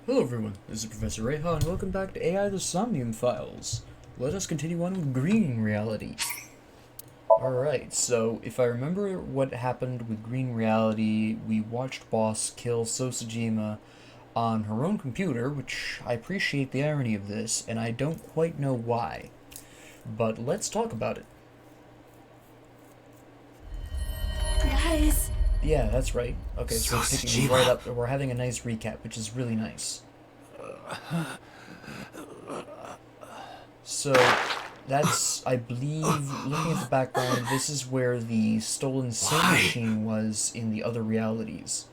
Hello everyone, this is Professor Reha, and welcome back to AI the Somnium Files. Let us continue on with Green Reality. Alright, so if I remember what happened with Green Reality, we watched Boss kill Sosajima on her own computer, which I appreciate the irony of this, and I don't quite know why. But let's talk about it. Guys. Yeah, that's right. Okay, so we're picking right up. We're having a nice recap, which is really nice. So, that's, I believe, looking at the background, this is where the stolen sin machine was in the other realities.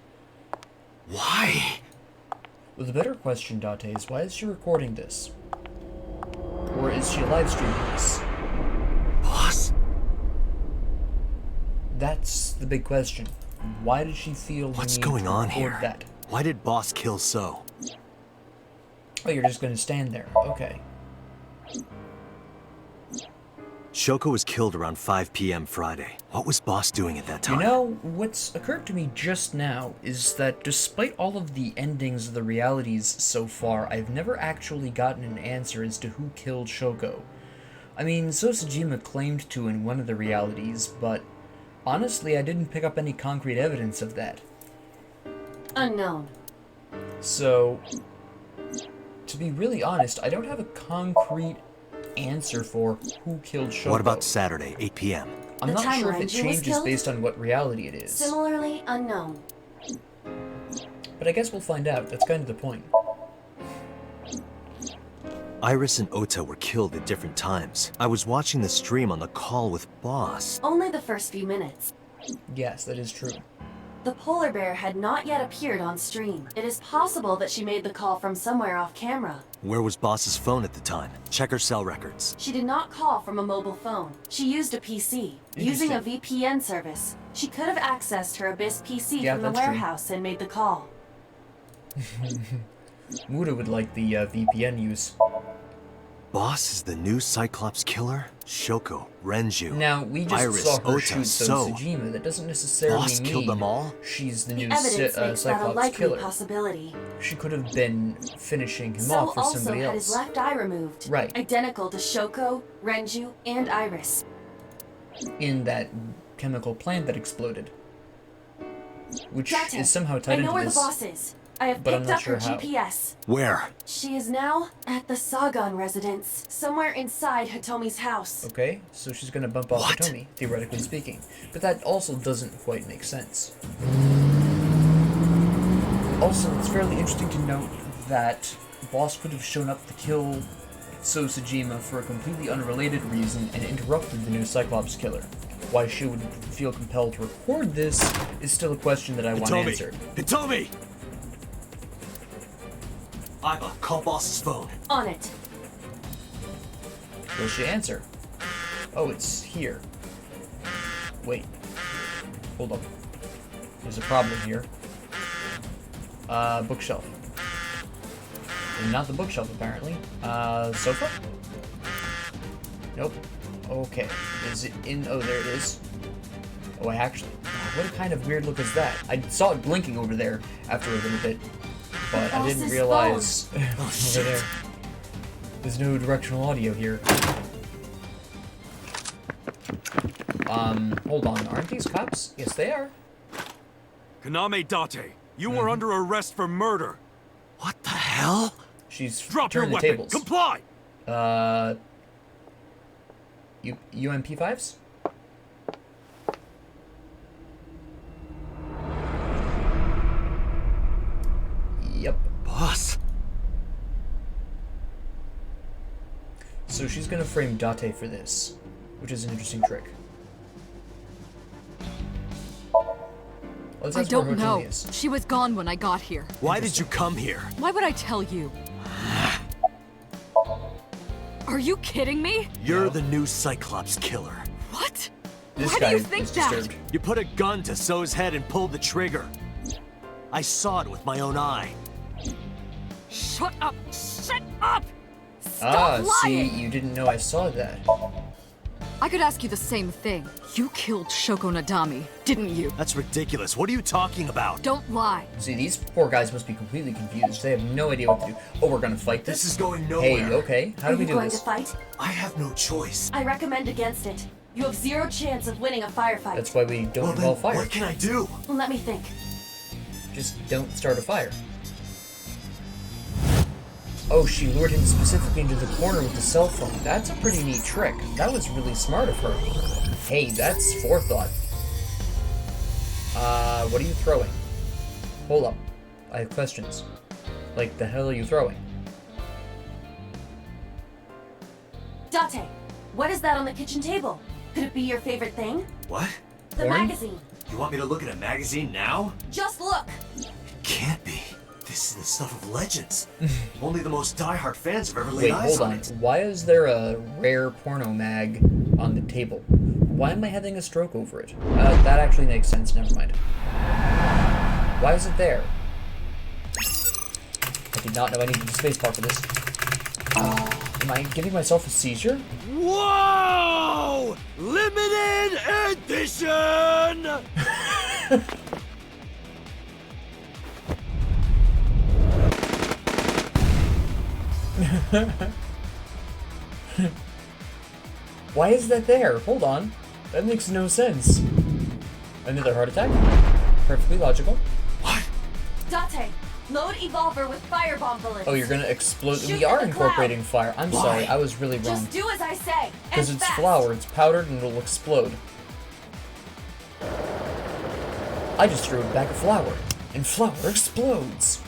Why? Well, the better question, Date, is why is she recording this? Or is she live streaming this? Boss? That's the big question. Why did she feel the need to record that? Why did Boss kill So? Oh, you're just gonna stand there. Okay. Shoko was killed around 5 p.m. Friday. What was Boss doing at that time? You know, what's occurred to me just now is that despite all of the endings of the realities so far, I've never actually gotten an answer as to who killed Shoko. I mean, Sosajima claimed to in one of the realities, but honestly, I didn't pick up any concrete evidence of that. Unknown. So, to be really honest, I don't have a concrete answer for who killed Shoko. What about Saturday, 8 p.m.? I'm not sure if it changes based on what reality it is. Similarly unknown. But I guess we'll find out. That's kind of the point. Iris and Ota were killed at different times. I was watching the stream on the call with Boss. Only the first few minutes. Yes, that is true. The polar bear had not yet appeared on stream. It is possible that she made the call from somewhere off camera. Where was Boss's phone at the time? Check her cell records. She did not call from a mobile phone. She used a PC. Using a VPN service, she could have accessed her Abyss PC from the warehouse and made the call. Muda would like the VPN use. Boss is the new Cyclops killer? Shoko, Renju, now, we just Iris, saw her Ota, shoot Sosajima. That doesn't necessarily Boss killed them all? She's the new Evidence makes that a Cyclops likely killer. Possibility. She could have been finishing him So off for also somebody had else. his left eye removed. Right. Identical to Shoko, Renju, and Iris. In that chemical plant that exploded. Which is somehow tied into this. I know where the boss is. I have but picked up her how. GPS. Where? She is now at the Sagan residence, somewhere inside Hitomi's house. Okay, so she's gonna bump off Hitomi, theoretically speaking. But that also doesn't quite make sense. Also, it's fairly interesting to note that Boss could have shown up to kill Sosajima for a completely unrelated reason and interrupted the new Cyclops killer. Why she would feel compelled to record this is still a question that I want answered. Hitomi! Iva, call Boss's phone. On it. Will she answer? Oh, it's here. Wait. Hold up. There's a problem here. Bookshelf. And not the bookshelf, apparently. Sofa? Nope. Okay. Is it in? Oh, there it is. Oh, I actually... What kind of weird look is that? I saw it blinking over there after a little bit. But I didn't realize over there. There's no directional audio here. Hold on. Aren't these cops? Yes, they are. Kaname Date, you were under arrest for murder. What the hell? She's Drop your turned the weapon. tables. Comply. UMP5s? Yep. Boss. So she's gonna frame Date for this, which is an interesting trick. I don't know. She was gone when I got here. Why did you come here? Why would I tell you? Are you kidding me? You're the new Cyclops killer. What? This Why guy do you think is that? disturbed. You put a gun to So's head and pulled the trigger. I saw it with my own eye. Shut up! Shut up! Stop lying! See, you didn't know I saw that. I could ask you the same thing. You killed Shoko Nadami, didn't you? That's ridiculous. What are you talking about? Don't lie. See, these poor guys must be completely confused. They have no idea what to do. Oh, we're gonna fight this? This is going nowhere. Hey, okay. How do we do Are you this? going to fight? I have no choice. I recommend against it. You have 0 chance of winning a firefight. That's why we don't Well, then, involve fire. what can I do? Let me think. Just don't start a fire. Oh, she lured him specifically into the corner with the cell phone. That's a pretty neat trick. That was really smart of her. Hey, that's forethought. What are you throwing? Hold up. I have questions. Like, the hell are you throwing? Date, what is that on the kitchen table? Could it be your favorite thing? What? The Porn? magazine. You want me to look at a magazine now? Just look. Can't be. This is the stuff of legends. Only the most diehard fans have ever laid Wait, eyes hold on on. it. Why is there a rare porno mag on the table? Why am I having a stroke over it? That actually makes sense. Never mind. Why is it there? I did not know I needed a spacebar for this. Am I giving myself a seizure? Whoa! Limited edition! Why is that there? Hold on. That makes no sense. Another heart attack? Perfectly logical. What? Date, load Evolver with firebomb bullets. Oh, you're gonna explode. Shoot We are at the cloud. incorporating fire. I'm Why? sorry, I was really wrong. Just do as I say. Because and it's fast. flour, it's powdered, and it'll explode. I just threw a bag of flour, and flour explodes.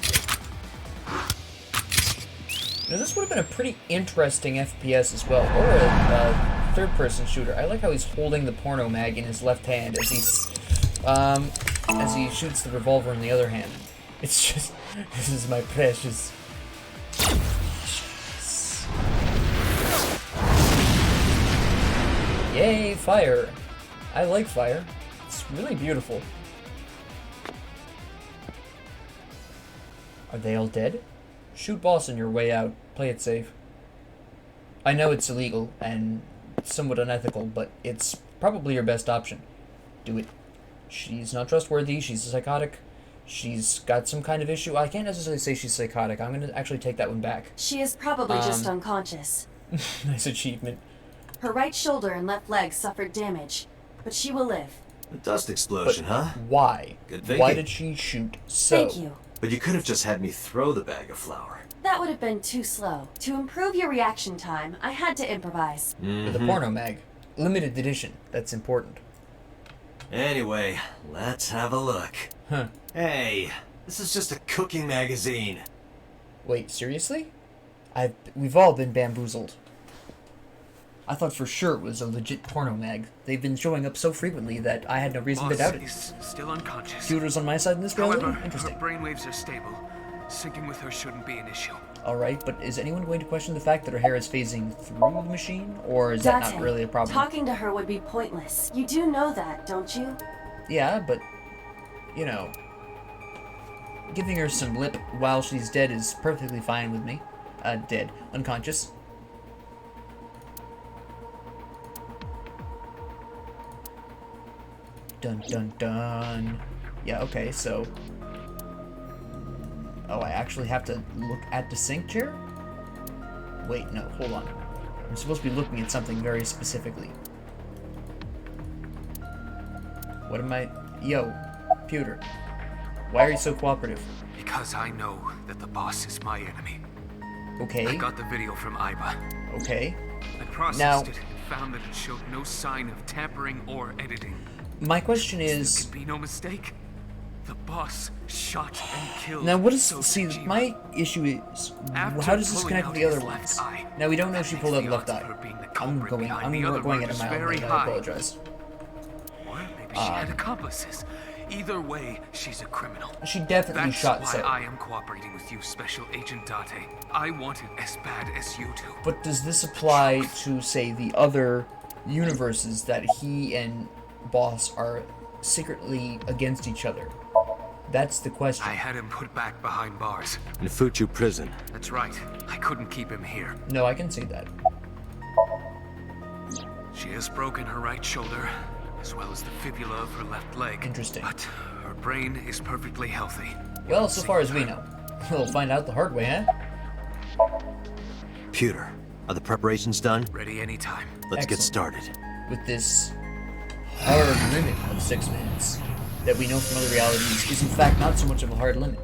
Now this would have been a pretty interesting FPS as well, or a third-person shooter. I like how he's holding the porno mag in his left hand as he shoots the revolver in the other hand. It's just, this is my precious. Yay, fire! I like fire. It's really beautiful. Are they all dead? Shoot boss on your way out. Play it safe. I know it's illegal and somewhat unethical, but it's probably your best option. Do it. She's not trustworthy, she's psychotic, she's got some kind of issue. I can't necessarily say she's psychotic. I'm gonna actually take that one back. She is probably just unconscious. Nice achievement. Her right shoulder and left leg suffered damage, but she will live. A dust explosion, huh? Why? Good thinking. Why did she shoot so? Thank you. But you could have just had me throw the bag of flour. That would have been too slow. To improve your reaction time, I had to improvise. With a porno mag. Limited edition. That's important. Anyway, let's have a look. Huh. Hey, this is just a cooking magazine. Wait, seriously? We've all been bamboozled. I thought for sure it was a legit porno mag. They've been showing up so frequently that I had no reason to doubt it. Is still unconscious. Shooters on my side in this reality? However, her Interesting. brainwaves are stable. Syncing with her shouldn't be an issue. Alright, but is anyone going to question the fact that her hair is phasing through the machine? Or is that not really a problem? Talking to her would be pointless. You do know that, don't you? Yeah, but, you know, giving her some lip while she's dead is perfectly fine with me. Dead. Unconscious. Dun dun dun. Yeah, okay, so... Oh, I actually have to look at the sync chair? Wait, no, hold on. I'm supposed to be looking at something very specifically. What am I... Yo, computer. Why are you so cooperative? Because I know that the boss is my enemy. Okay, I got the video from Iba. okay. I processed Now- it and found that it showed no sign of tampering or editing. My question There is... could be no mistake. The boss shot and killed. Now, what is... So See, Tajima. my issue is... After How does this pulling connect out with the other his left ones? eye, Now, we don't know that if she makes pulled out the the left odds of eye. her being the I'm culprit going behind the other at a murders mile very rate. I high. apologize. Or maybe she had accomplices. Either way, she's a criminal. She definitely That's shot why so. I am cooperating with you, Special Agent Date. I want it as bad as you do. But does this apply to, say, the other universes that he and Boss are secretly against each other? That's the question. I had him put back behind bars. In Fuchu prison. That's right. I couldn't keep him here. No, I can see that. She has broken her right shoulder, as well as the fibula of her left leg. Interesting. But her brain is perfectly healthy. Well, so far as we know. We'll find out the hard way, eh? Pewter, are the preparations done? Ready anytime. Let's get Excellent. started. With this hard limit of 6 minutes that we know from other realities is in fact not so much of a hard limit.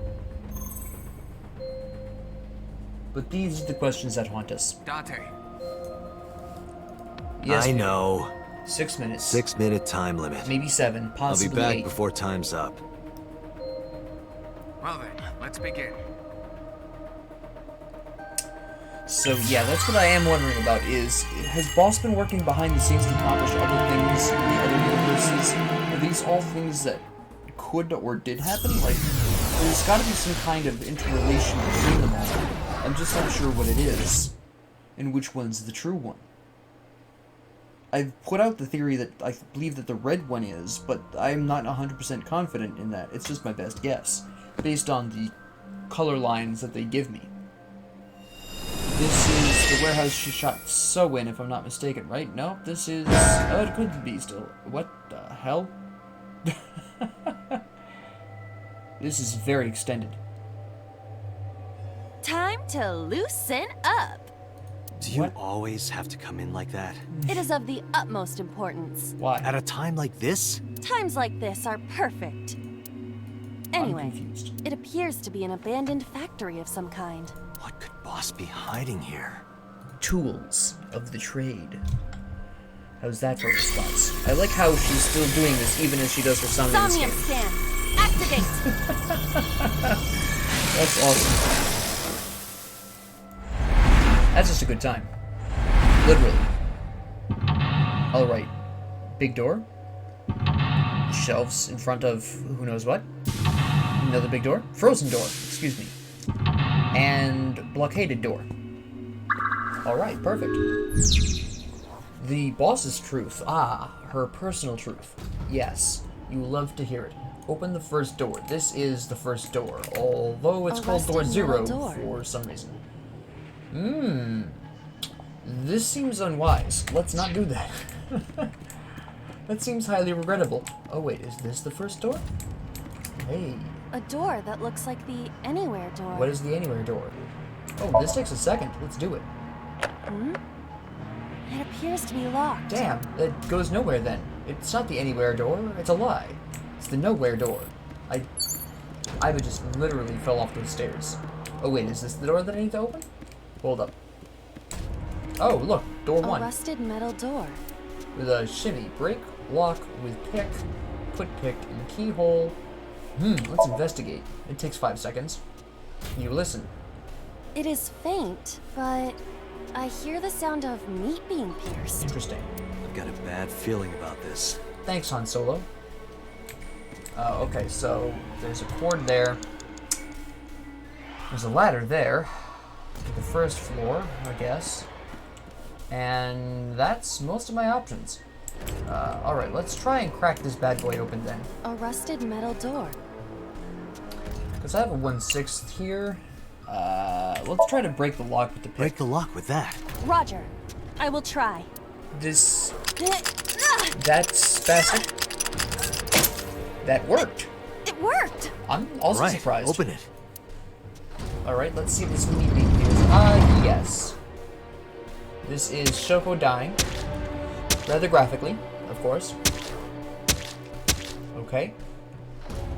But these are the questions that haunt us. Dante, Yes, I know. 6 minutes. 6-minute time limit. Maybe 7, I'll be possibly back 8. before time's up. well then, let's begin. So yeah, that's what I am wondering about is, has Boss been working behind the scenes to accomplish other things in the other universes? Are these all things that could or did happen? Like, there's gotta be some kind of interrelation between them all. I'm just not sure what it is, and which one's the true one. I've put out the theory that I believe that the red one is, but I'm not 100% confident in that. It's just my best guess, based on the color lines that they give me. This is the warehouse she shot So in, if I'm not mistaken, right? No, this is... Oh, it could be still. What the hell? This is very extended. Time to loosen up. Do you What? always have to come in like that? It is of the utmost importance. Why? At a time like this? Times like this are perfect. I'm Anyway, confused. it appears to be an abandoned factory of some kind. What could Boss be hiding here? Tools of the trade. How's that for a response? I like how she's still doing this even as she does her Somnium Somnium scan. scan! Activate! That's awesome. That's just a good time. Literally. Alright. Big door. Shelves in front of who knows what. Another big door. Frozen door, excuse me. And blockaded door. Alright, perfect. The boss's truth. Ah, her personal truth. Yes, you love to hear it. Open the first door. This is the first door, although it's A called door rusted 0 metal door. for some reason. This seems unwise. Let's not do that. That seems highly regrettable. Oh wait, is this the first door? Hey, A door that looks like the Anywhere door. what is the anywhere door? Oh, this takes a second. Let's do it. It appears to be locked. Damn, it goes nowhere then. It's not the anywhere door, it's a lie. It's the nowhere door. I would just literally fell off those stairs. Oh wait, is this the door that I need to open? Hold up. Oh, look, door A 1. rusted metal door. With a shimmy, break, lock, with pick, put pick in the keyhole. Let's investigate. It takes 5 seconds. You listen. It is faint, but I hear the sound of meat being pierced. Interesting. I've got a bad feeling about this. Thanks, Han Solo. Okay, so there's a cord there. There's a ladder there. To the first floor, I guess. And that's most of my options. Alright, let's try and crack this bad boy open then. A rusted metal door. Because I have a 1/6 here. Let's try to break the lock with the pick. Break the lock with that. Roger. I will try. This... It That's spastic. That worked. worked! I'm also Right, surprised. open it. Alright, let's see if this meat being here. Yes. This is Shoko dying. Rather graphically, of course. Okay.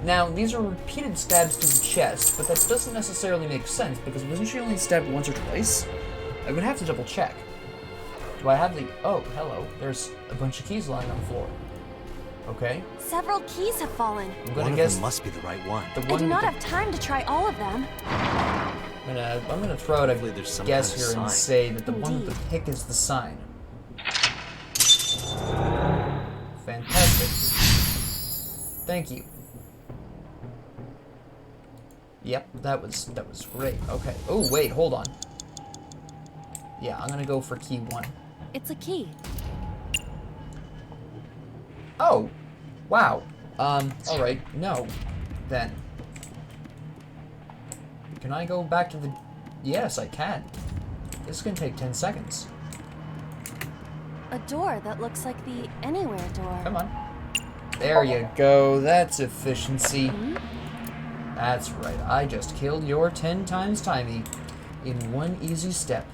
Now, these are repeated stabs to the chest, but that doesn't necessarily make sense, because wasn't she only stabbed once or twice? I would have to double check. Do I have the... Oh, hello. There's a bunch of keys lying on the floor. Okay. Several keys have fallen. I'm One gonna of guess them must be the right one. the I one do with not the... have time to try all of them. I'm gonna throw out a Hopefully there's some guess kind of here and sign. say that the one with the Indeed. pick is the sign. Fantastic. Thank you. Yep, that was great. Okay. Oh wait, hold on. Yeah, I'm gonna go for key 1. It's a key. Oh, wow. All right. No, then. Can I go back to the... Yes, I can. This can take 10 seconds. A door that looks like the anywhere door. Come on. There you go. That's efficiency. That's right. I just killed your 10 times timey in one easy step.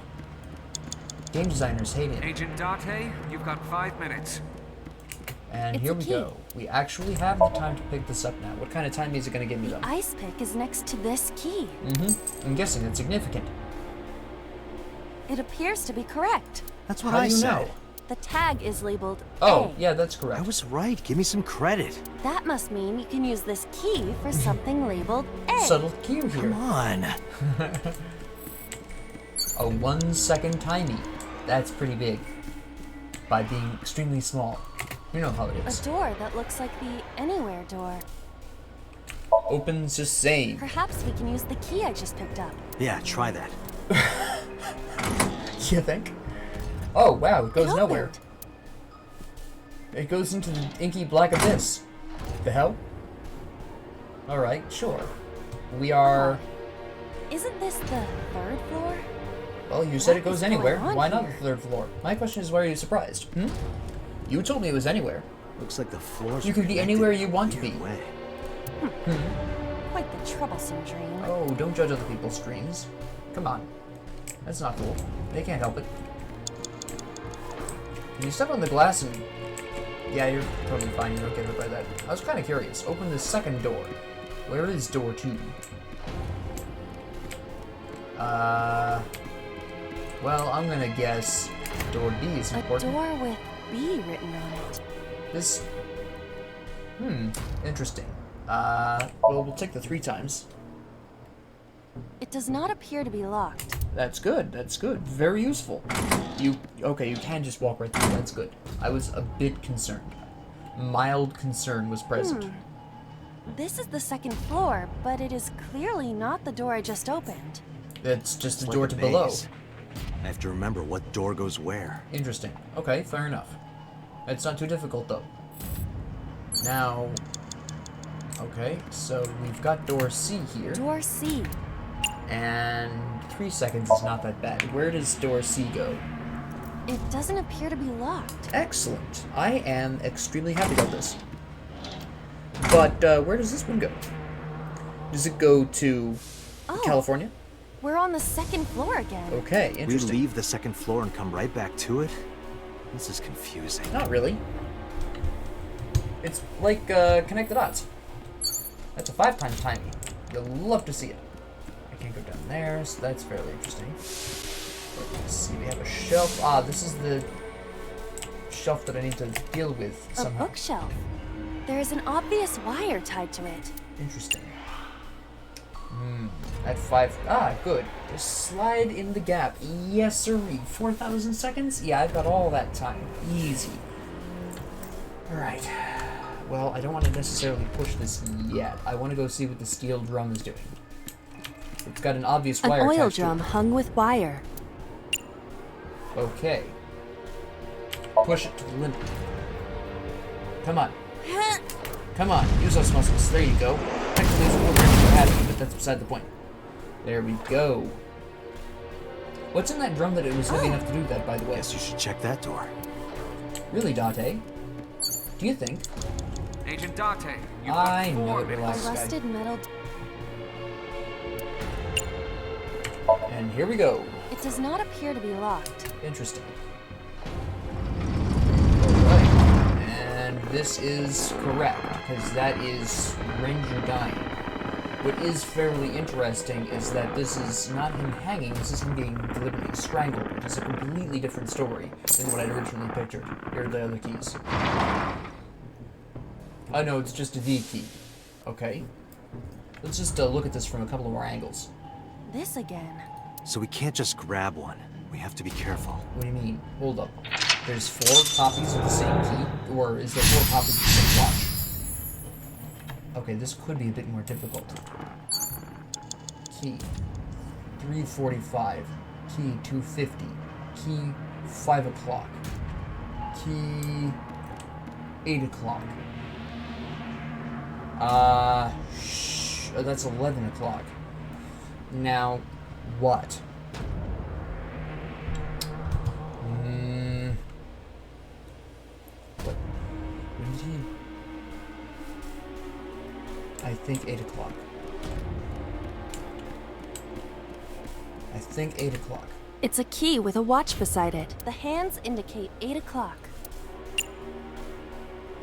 Game designers hate it. Agent Date, you've got 5 minutes. And It's here a we key. go. We actually have the time to pick this up now. What kind of time is it going to give me, The though? ice pick is next to this key. I'm guessing it's significant. It appears to be correct. That's what How I do you said. know? The tag is labeled Oh, A. yeah, that's I correct. was right. Give me some credit. That must mean you can use this key for something labeled A. Subtle cue Come here. on. A 1 second timey. That's pretty big. By being extremely small. You know how it A is. door that looks like the anywhere door. Opens the same. Perhaps we can use the key I just picked up. Yeah, try that. You think? Oh, wow, it goes It nowhere. opened. It goes into the inky black abyss. The hell? Alright, sure. We are... Isn't this the 3rd floor? Well, you said What it goes is anywhere. going on Why not the here? 3rd floor? My question is, why are you surprised? You told me it was anywhere. Looks like the floors You are could be connected anywhere in you a want to weird be. way. Quite the troublesome dream. Oh, don't judge other people's dreams. Come on. That's not cool. They can't help it. Can you step on the glass and... Yeah, you're totally fine. You don't get hurt by that. I was kind of curious. Open the second door. Where is door 2? Well, I'm gonna guess door D is A important. door with B written on it. This... Interesting. Well, we'll take the 3 times. It does not appear to be locked. That's good. That's good. Very useful. Okay, you can just walk right through. That's good. I was a bit concerned. Mild concern was present. This is the 2nd floor, but it is clearly not the door I just opened. It's just the It's door like to a below. maze. I have to remember what door goes where. Interesting. Okay, fair enough. It's not too difficult though. Now, okay, so we've got door C here, Door C. and 3 seconds is not that bad. Where does door C go? It doesn't appear to be locked. Excellent. I am extremely happy about this. But where does this one go? Does it go to Oh, California? we're on the 2nd floor again. Okay, We interesting. leave the 2nd floor and come right back to it? This is confusing. Not really. It's like connect the dots. That's a 5 times timing. You'll love to see it. I can't go down there, so that's fairly interesting. Let's see, we have a shelf. Ah, this is the shelf that I need to deal with A somehow. bookshelf. There is an obvious wire tied to it. Interesting. At 5. Ah, good. Just slide in the gap. Yes, sirree. 4,000 seconds? Yeah, I've got all that time. Easy. Alright. Well, I don't want to necessarily push this yet. I want to go see what the steel drum is doing. It's got an obvious An wire oil attached to drum it. hung with wire. Okay. Push it to the limit. Come on. Come on, use those muscles. There you go. Technically, it's a little weird for having, but that's beside the point. There we go. What's in that drum that it was heavy enough to do that, by the way? Guess you should check that door. Really, Date? Do you think? Agent Date, you've I got know 4 it, minutes. relax, A guy. rusted metal. And here we go. It does not appear to be locked. Interesting. Alright. And this is correct, because that is Ranger dying. What is fairly interesting is that this is not him hanging, this is him being deliberately strangled, which is a completely different story than what I'd originally pictured. Here are the other keys. Oh no, it's just a V key. Okay. Let's just look at this from a couple of more angles. This again. So we can't just grab one. We have to be careful. What do you mean? Hold up. There's 4 copies of the same key? Or is there 4 copies of the same watch? Okay, this could be a bit more difficult. Key 345. Key 250. Key 5 o'clock. Key 8 o'clock. That's 11 o'clock. Now, what? I think 8 o'clock. I think 8 o'clock. It's a key with a watch beside it. The hands indicate 8 o'clock.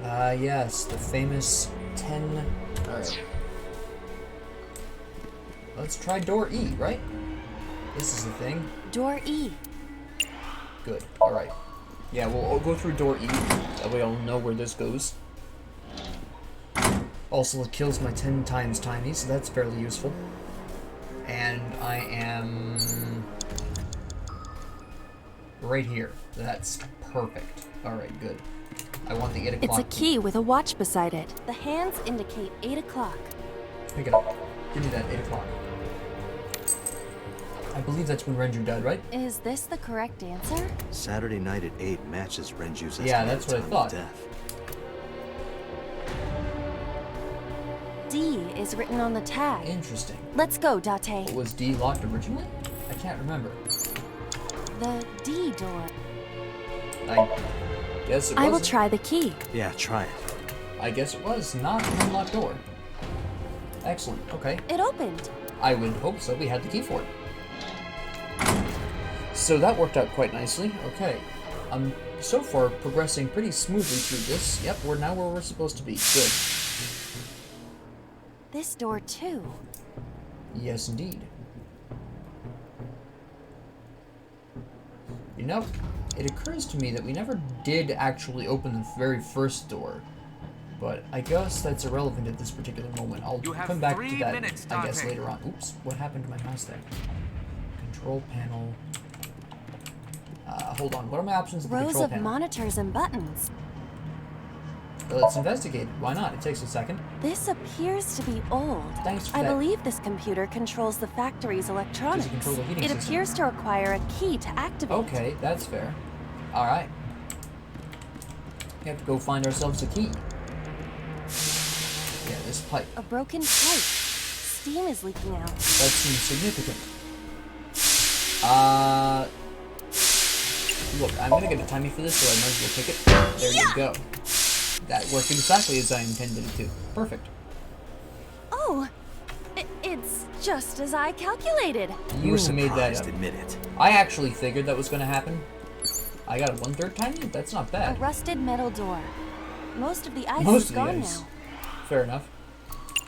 Yes, the famous 10... Alright. Let's try door E, right? This is the thing. Door E. Good. Alright. Yeah, we'll go through door E. That way I'll know where this goes. Also, it kills my 10 times tiny, so that's fairly useful. And I am... right here. That's perfect. Alright, good. I want the 8 o'clock. It's a key with a watch beside it. The hands indicate 8 o'clock. Pick it up. Give me that 8 o'clock. I believe that's when Renju died, right? Is this the correct answer? Saturday night at 8 matches Renju's estimated Yeah, that's what I time thought. of death. D is written on the tag. Interesting. Let's go, Date. Was D locked originally? I can't remember. The D door. I guess it was. I will try the key. Yeah, try it. I guess it was not an unlocked door. Excellent. Okay. It opened. I would hope so. We had the key for it. So that worked out quite nicely. Okay. I'm so far progressing pretty smoothly through this. Yep, we're now where we're supposed to be. Good. This door too. Yes, indeed. You know, it occurs to me that we never did actually open the very first door. But I guess that's irrelevant at this particular moment. I'll You have come back 3 to that, minutes, I guess, Dante. later on. Oops, what happened to my mouse there? Control panel. Hold on, what are my options at the Rows control of panel? monitors and buttons. Let's investigate. Why not? It takes a second. This appears to be old. Thanks for I that. believe this computer controls the factory's electronics. control the heating It system. appears to require a key to activate. Okay, that's fair. Alright. We have to go find ourselves a key. Yeah, this pipe. A broken pipe. Steam is leaking out. That seems significant. Look, I'm gonna get a timey for this, so I might as well pick it. There you go. That worked exactly as I intended it to. Perfect. Oh, it's just as I calculated. You were made that surprised, up. admit it. I actually figured that was gonna happen. I got a 1/3 timey? That's not A bad. rusted metal door. Most of the ice Most is of the gone ice. now. Fair enough.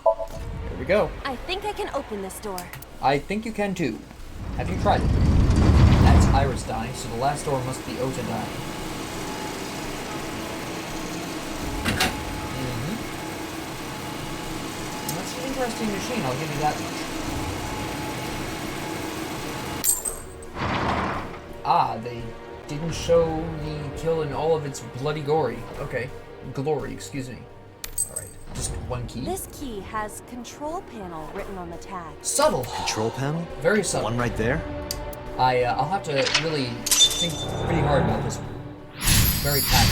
Here we go. I think I can open this door. I think you can too. Have you tried it? That's Iris dye, so the last door must be Ota dye. That's an interesting machine, I'll give you that much. Ah, they didn't show the kill in all of its bloody glory. Okay. Glory, excuse me. Alright, just one key. This key has control panel written on the tag. Subtle. Control panel? Very subtle. One right there? I'll have to really think pretty hard about this one. Very tight.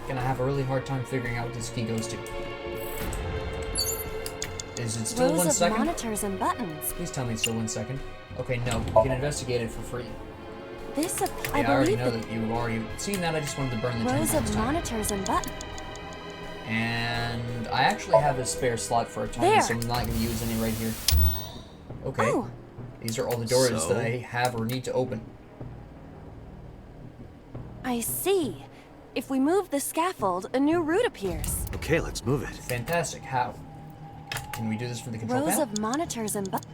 Gonna have a really hard time figuring out what this key goes to. Is it still Rows 1 of second? monitors and buttons. Please tell me it's still 1 second. Okay, no, we can investigate it for free. This, I I already believe know that that you've already seen that. I just wanted to burn the 10 rows times of time. monitors and buttons. And I actually have a spare slot for a tiny, There. so I'm not gonna use any right here. Okay. Oh. These are all the doors So? that I have or need to open. I see. If we move the scaffold, a new route appears. Okay, let's move it. Fantastic. How? Can we do this from the control Rows panel? of monitors and buttons.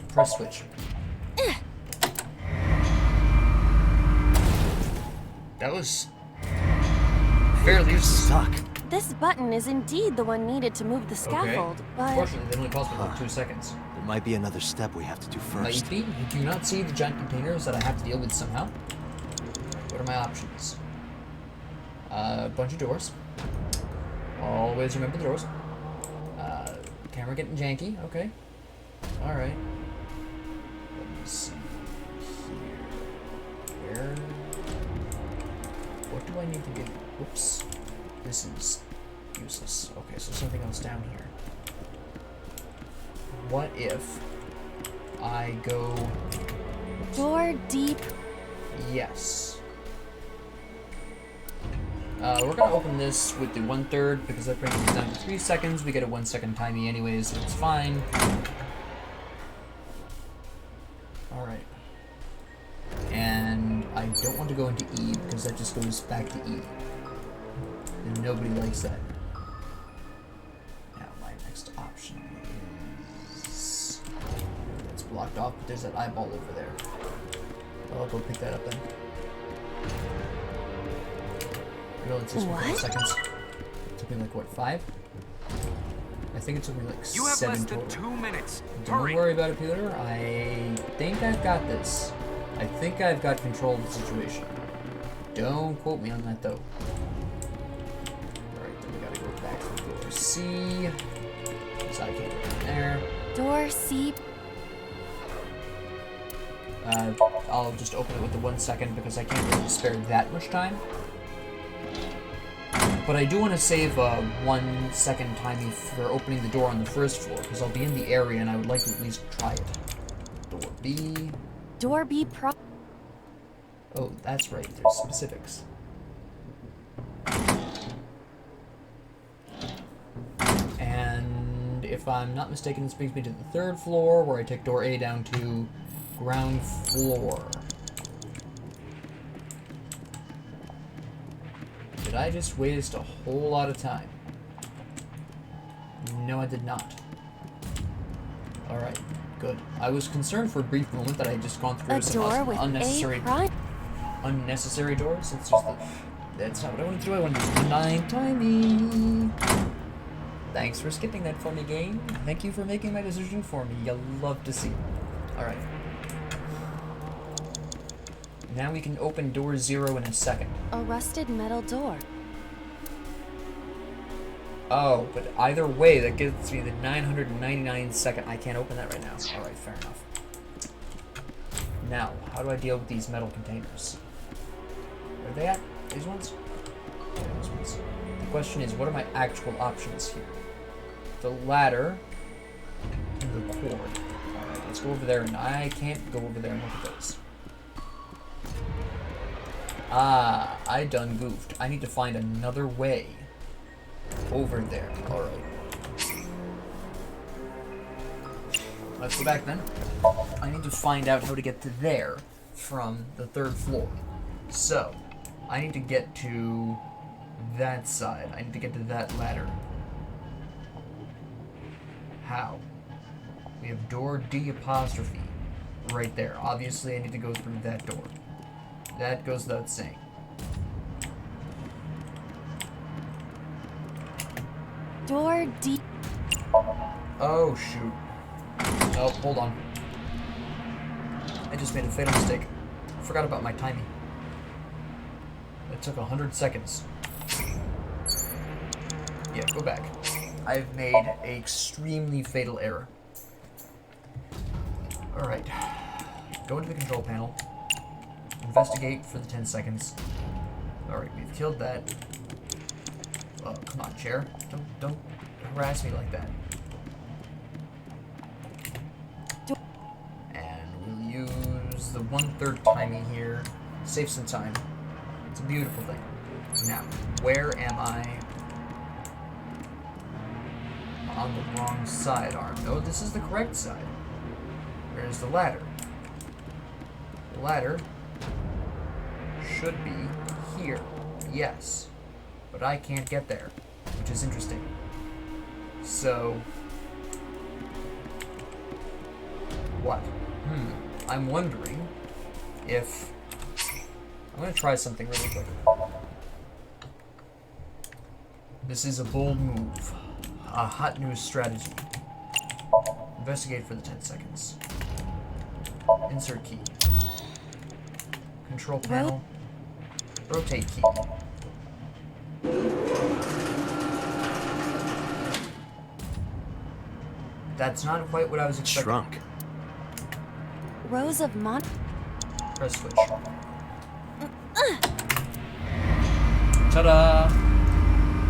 Press switch. That was fairly useless. Stuck. This button is indeed the one needed to move the scaffold, but Unfortunately, they only cost me like 2 seconds. There might be another step we have to do first. Maybe. Do you not see the giant containers that I have to deal with somehow? What are my options? A bunch of doors. Always remember the doors. Camera getting janky. Okay. Alright. Let me see. Here. Where? What do I need to do? Oops. This is useless. Okay, so something else down here. What if I go... door deep. Yes. We're gonna open this with the 1/3 because that brings us down to 3 seconds. We get a 1 second timey anyways, so it's fine. Alright. And I don't want to go into E because that just goes back to E. And nobody likes that. Now my next option is... It's blocked off, but there's that eyeball over there. Well, I'll go pick that up then. It only takes me 5 seconds. It took me like, what, 5? I think it took me like 7 You have less total. than 2 minutes. Don't Hurry. worry about it, Peter. I think I've got this. I think I've got control of the situation. Don't quote me on that, though. Alright, then we gotta go back to door C. Because I can't get in there. Door C. I'll just open it with the 1 second because I can't really spare that much time. But I do want to save 1 second timey for opening the door on the first floor because I'll be in the area and I would like to at least try it. Door B. Door B pro. Oh, that's right. There's specifics. And if I'm not mistaken, this brings me to the 3rd floor where I take door A down to ground floor. Did I just waste a whole lot of time? No, I did not. Alright, good. I was concerned for a brief moment that I had just gone through A some door with unnecessary unnecessary doors. It's just that that's not what I wanted to do. I wanted to do 9 timey. Thanks for skipping that for me, game. Thank you for making my decision for me. You'll love to see. Alright. Now we can open door 0 in a second. A rusted metal door. Oh, but either way, that gets me the 999 second. I can't open that right now. Alright, fair enough. Now, how do I deal with these metal containers? Where are they at? These ones? Yeah, those ones. The question is, what are my actual options here? The ladder and the cord. Alright, let's go over there, and I can't go over there and look at those. Ah, I done goofed. I need to find another way over there. Alright. Let's go back then. I need to find out how to get to there from the 3rd floor. So, I need to get to that side. I need to get to that ladder. How? We have door D apostrophe right there. Obviously, I need to go through that door. That goes without saying. Door D. Oh, shoot. Oh, hold on. I just made a fatal mistake. Forgot about my timing. It took 100 seconds. Yeah, go back. I've made an extremely fatal error. Alright. Go into the control panel. Investigate for the 10 seconds. Alright, we've killed that. Oh, come on, chair. Don't harass me like that. And we'll use the 1/3 timing here. Save some time. It's a beautiful thing. Now, where am I? On the wrong side, aren't? No, this is the correct side. Where's the ladder? The ladder should be here. Yes. But I can't get there, which is interesting. So, what? I'm wondering if... I'm going to try something really quick. This is a bold move. A hot new strategy. Investigate for the 10 seconds. Insert key. Control panel. Rotate key. That's not quite what I was expecting. Shrunk. Rows of Press switch. Ta-da!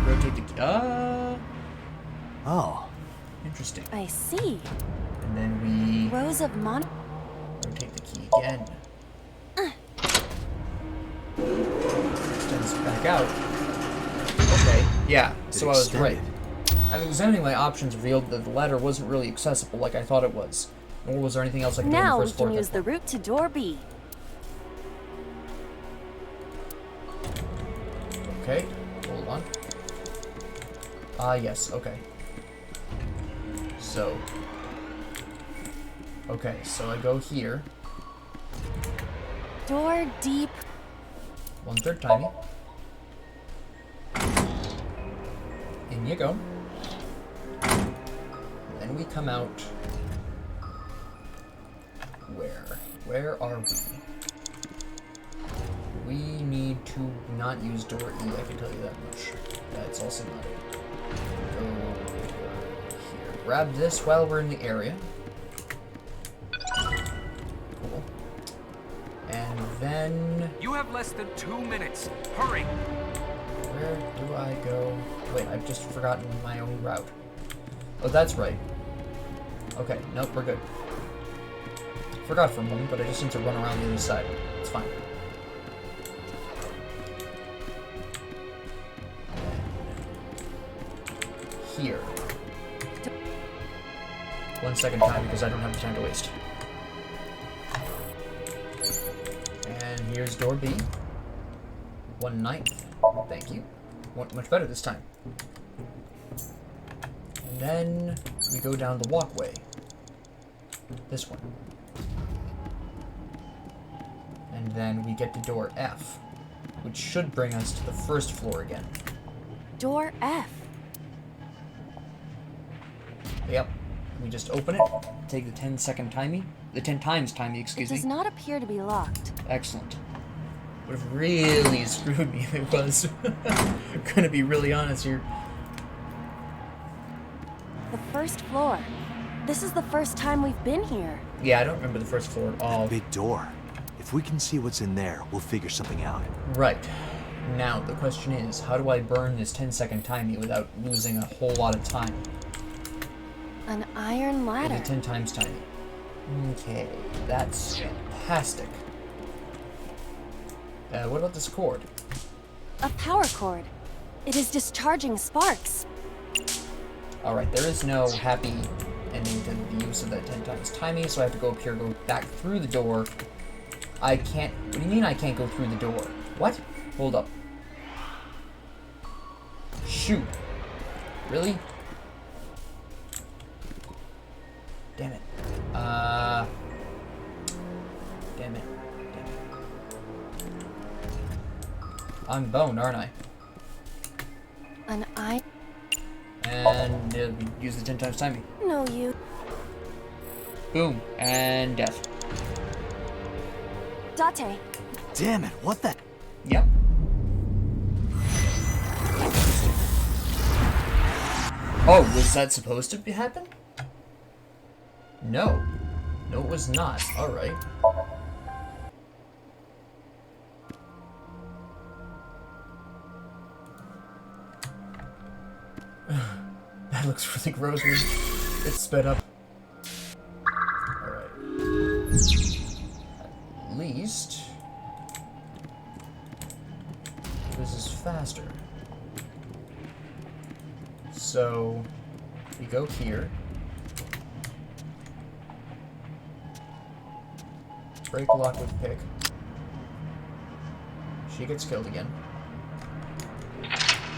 Rotate the key. Oh. Interesting. I see. And then we Rows of rotate the key again. Extends back out. Yeah, so I was right. extended. Examining my options revealed that the ladder wasn't really accessible like I thought it was. Nor was there anything else I could do on Now the we first floor. can at use that the route to door B. point. Okay, hold on. Yes, okay. So... Okay, so I go here. Door deep. 1/3 timey. In you go. Then we come out. Where? Where are we? We need to not use door E, I can tell you that much. That's also not it. Go here. Grab this while we're in the area. Cool. And then... You have less than 2 minutes. Hurry! Where do I go? Wait, I've just forgotten my own route. Oh, that's right. Okay, nope, we're good. Forgot for a moment, but I just need to run around the other side. It's fine. Here. 1 second time because I don't have the time to waste. And here's door B. 1/9. Thank you. Much better this time. And then we go down the walkway. This one. And then we get to door F, which should bring us to the first floor again. Door F. Yep. We just open it, take the 10-second timey, the 10 times timey, It excuse does me. not appear to be locked. Excellent. Would have really screwed me if it was. Gonna be really honest here. The first floor. This is the first time we've been here. Yeah, I don't remember the first floor at all. Big door. If we can see what's in there, we'll figure something out. Right. Now, the question is, how do I burn this 10-second timey without losing a whole lot of time? An iron With ladder. a 10 times timey. Okay, that's fantastic. What about this cord? A power cord. It is discharging sparks. Alright, there is no happy ending to the use of that 10 times timey, so I have to go up here, go back through the door. I can't... What do you mean I can't go through the door? What? Hold up. Shoot. Really? Damn it. Damn it. Damn it. I'm boned, aren't I? An eye. And use the 10 times timing. No, you. Boom. And death. Date. Damn it, what the? Yep. Oh, was that supposed to happen? No. No, it was not. Alright. That looks really gross when it's sped up. Alright. At least... this is faster. So... we go here. Break lock with pick. She gets killed again.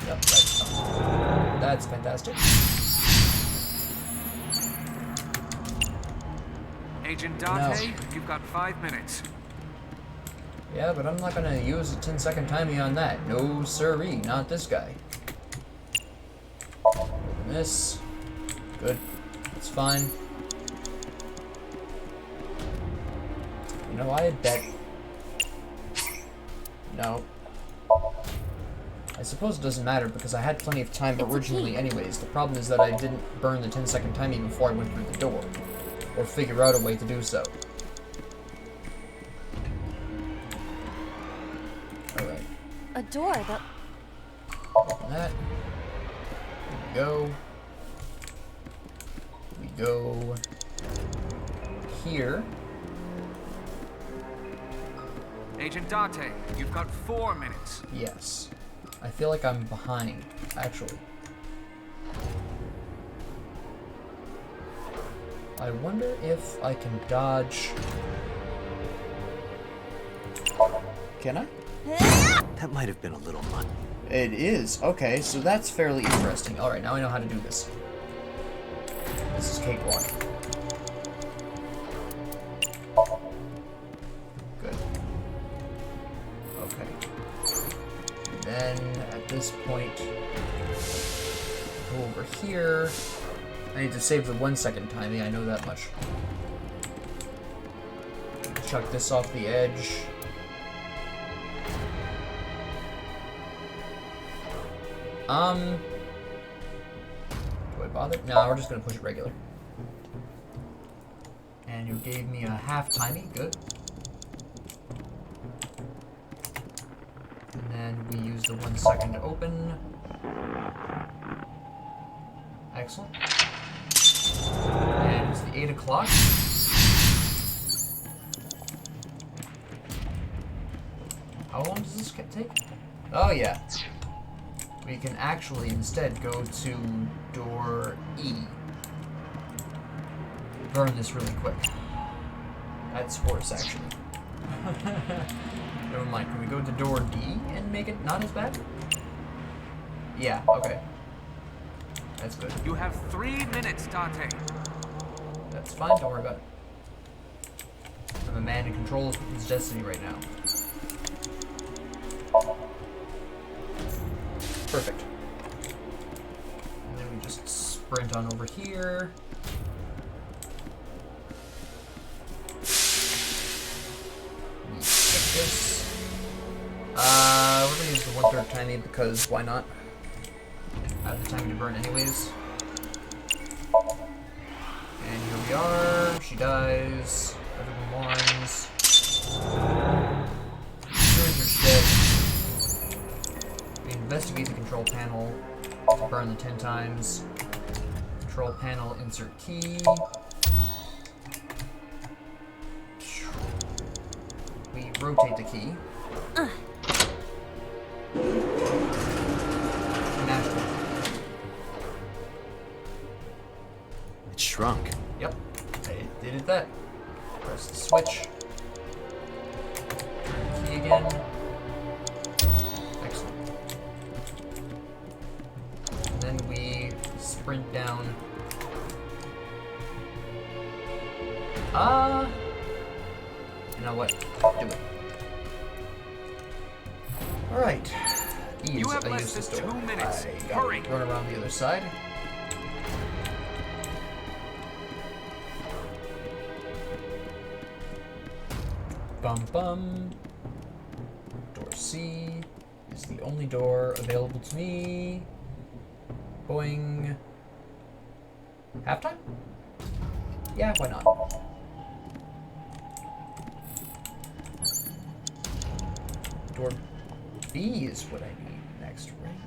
Yep, that's fantastic. Agent Date, you've got 5 minutes. Yeah, but I'm not gonna use a 10-second timing on that. No siree, not this guy. Open this. Good. It's fine. You know, I bet... no. I suppose it doesn't matter because I had plenty of time originally anyways. The problem is that I didn't burn the 10-second timing before I went through the door. Or figure out a way to do so. Alright. A door that. Open that. Here we go. Here. Agent Date, you've got 4 minutes. Yes. I feel like I'm behind, actually. I wonder if I can dodge... Can I? That might have been a little much. It is. Okay, so that's fairly interesting. Alright, now I know how to do this. This is cakewalk. Good. Okay. Then, at this point, go over here. I need to save the 1 second timing, I know that much. Chuck this off the edge. Do I bother? No, we're just gonna push it regular. And you gave me a half timing, good. And then we use the 1 second to open. Excellent. And it's the 8 o'clock. How long does this take? Oh yeah. We can actually instead go to door E. Burn this really quick. That's worse, actually. Never mind. Can we go to door D and make it not as bad? Yeah, okay. That's good. You have 3 minutes, Dante. That's fine, don't worry about it. I'm a man in control of his destiny right now. Perfect. And then we just sprint on over here. We pick this. We're gonna use the 1/3 timing because why not? I have the time to burn anyways. And here we are. She dies. Everyone mourns. Cruiser's dead. We investigate the control panel. Burn the 10 times. Control panel, insert key. We rotate the key. Mash it. It shrunk. Yep, it did it that. Press the switch. Turn the key again. Excellent. And then we sprint down. You know what? Do it. Alright. You have less than 2 minutes. I gotta Hurry. run around the other side. Bum bum. Door C is the only door available to me. Boing. Halftime? Yeah, why not? Door B is what I need next, right?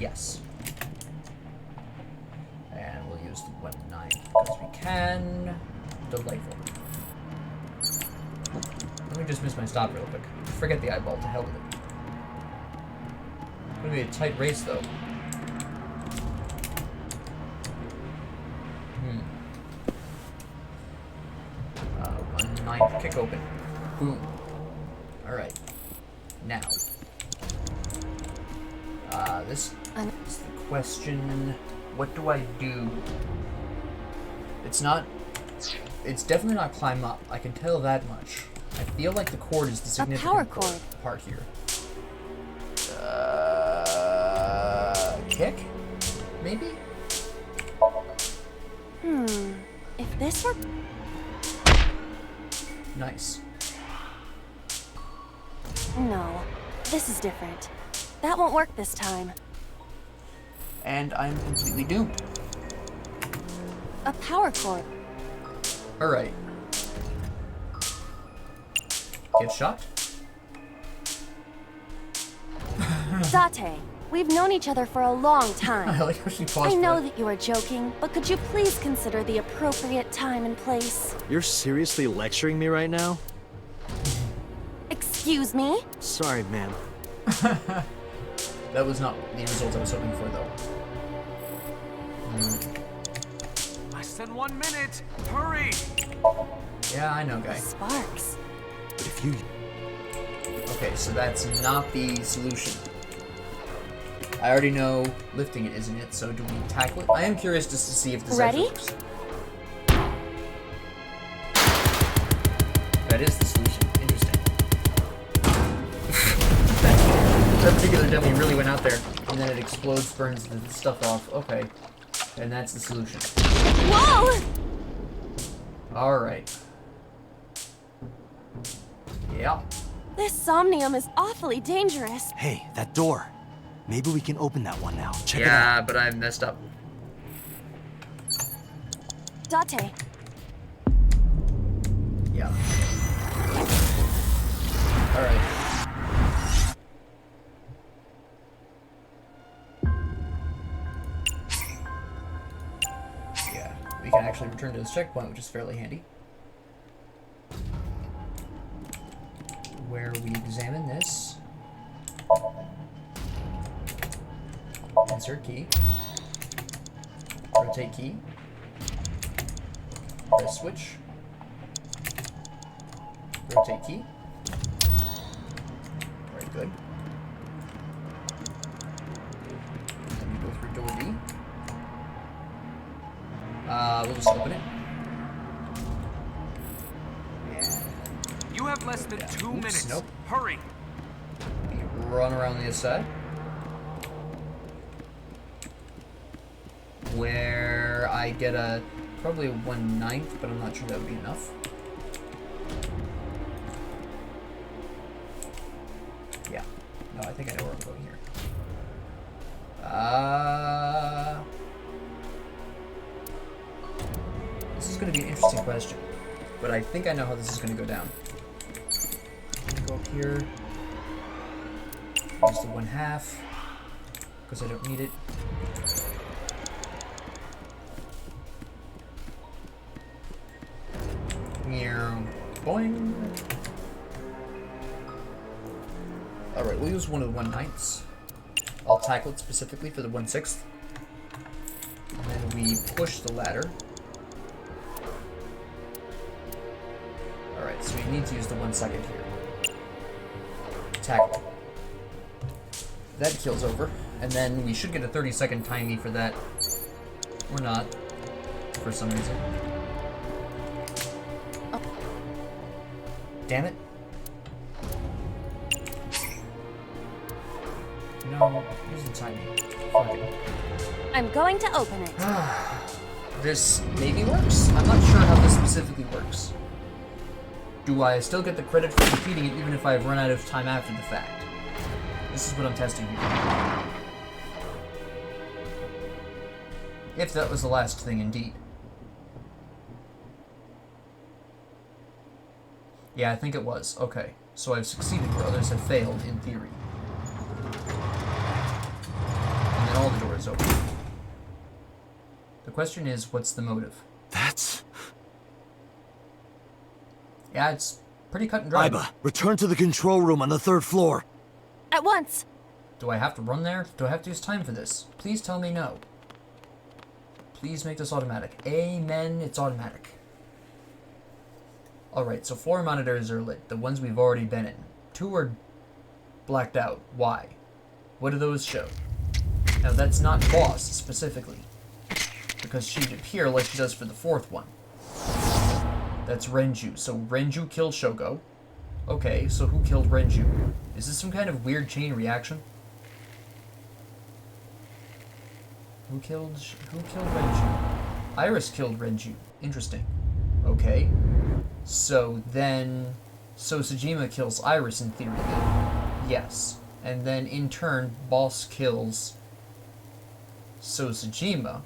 Yes. And we'll use the 1/9 because we can. Delightful. Let me just miss my stop real quick. Forget the eyeball, to hell with it. It's gonna be a tight race though. 1/9 kick open. Boom. Alright. Now. This is the question. What do I do? It's definitely not climb up. I can tell that much. I feel like the cord is the significant power cord. part here. Kick? Maybe? If this were... Nice. No, this is different. That won't work this time. And I'm completely doomed. A power cord. Alright. Get shot? Date, we've known each other for a long I time. like how she paused I know for it. that you are joking, but could you please consider the appropriate time and place? You're seriously lecturing me right now? Excuse me? Sorry, ma'am. That was not the result I was hoping for, though. Less than 1 minute. Hurry! Yeah, I know, guy. Sparks. But if you... Okay, so that's not the solution. I already know lifting it, isn't it? So do we tackle it? I am curious just to see if this actually Ready? works. That is the solution. Interesting. That particular dummy really went out there, and then it explodes, burns the stuff off. Okay. And that's the solution. Whoa! Alright. Yeah. This Somnium is awfully dangerous. Hey, that door. Maybe we can open that one now. Check it out. Yeah, but I messed up. Date. Yeah. Alright. Yeah, we can actually return to this checkpoint, which is fairly handy. Where we examine this. Insert key. Rotate key. Press switch. Rotate key. Very good. Then we go through door D. We'll just open it. And You have less than 2 Oops, minutes. nope. Hurry! we run around the other side. Where I get probably a 1/9, but I'm not sure that would be enough. Yeah. No, I think I know where I'm going here. This is going to be an interesting question, but I think I know how this is going to go down. Go up here. Use the 1/2 because I don't need it. Boing. Alright, we'll use one of the 1/9. I'll tackle it specifically for the 1/6. And then we push the ladder. Alright, so we need to use the 1/2 here. Tackle. That kills over. And then we should get a 30-second timey for that. Or not. For some reason. Damn it. No, here's the timing. Fuck it. I'm going to open it. This maybe works? I'm not sure how this specifically works. Do I still get the credit for defeating it even if I've run out of time after the fact? This is what I'm testing here. If that was the last thing indeed. Yeah, I think it was. Okay. So I've succeeded where others have failed, in theory. And then all the doors open. The question is, what's the motive? That's... Yeah, it's pretty cut and dry. Iba, return to the control room on the 3rd floor. At once. Do I have to run there? Do I have to use time for this? Please tell me no. Please make this automatic. Amen, it's automatic. Alright, so 4 monitors are lit, the ones we've already been in. 2 are blacked out. Why? What do those show? Now that's not Boss, specifically. Because she'd appear like she does for the 4th one. That's Renju. So Renju killed Shoko. Okay, so who killed Renju? Is this some kind of weird chain reaction? Who killed Renju? Iris killed Renju. Interesting. Okay. So then Sosajima kills Iris in theory then. Yes. And then in turn, Boss kills Sosajima.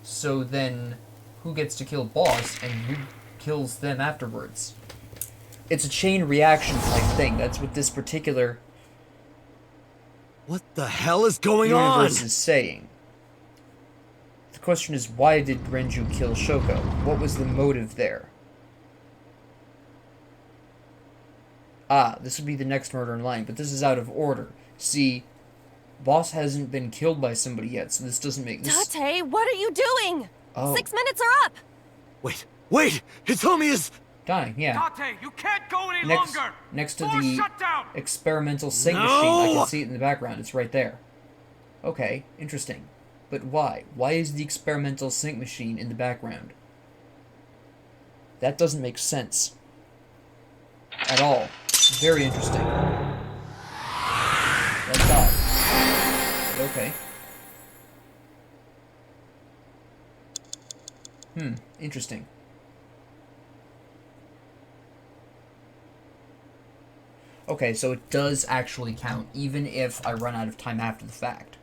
So then who gets to kill Boss and who kills them afterwards? It's a chain reaction type thing. That's what this particular What the hell is going on? universe is saying. The question is, why did Renju kill Shoko? What was the motive there? Ah, this would be the next murder in line, but this is out of order. See, Boss hasn't been killed by somebody yet, so this doesn't make this... Date, what are you doing? Oh. 6 minutes are up! Wait! Hitomi is... Dying, yeah. Date, you can't go any Next, longer! next to Doors the shut down! experimental sync No! machine. I can see it in the background. It's right there. Okay, interesting. But why? Why is the experimental sync machine in the background? That doesn't make sense. At all. Very interesting. That's odd. But okay. Interesting. Okay, so it does actually count, even if I run out of time after the fact.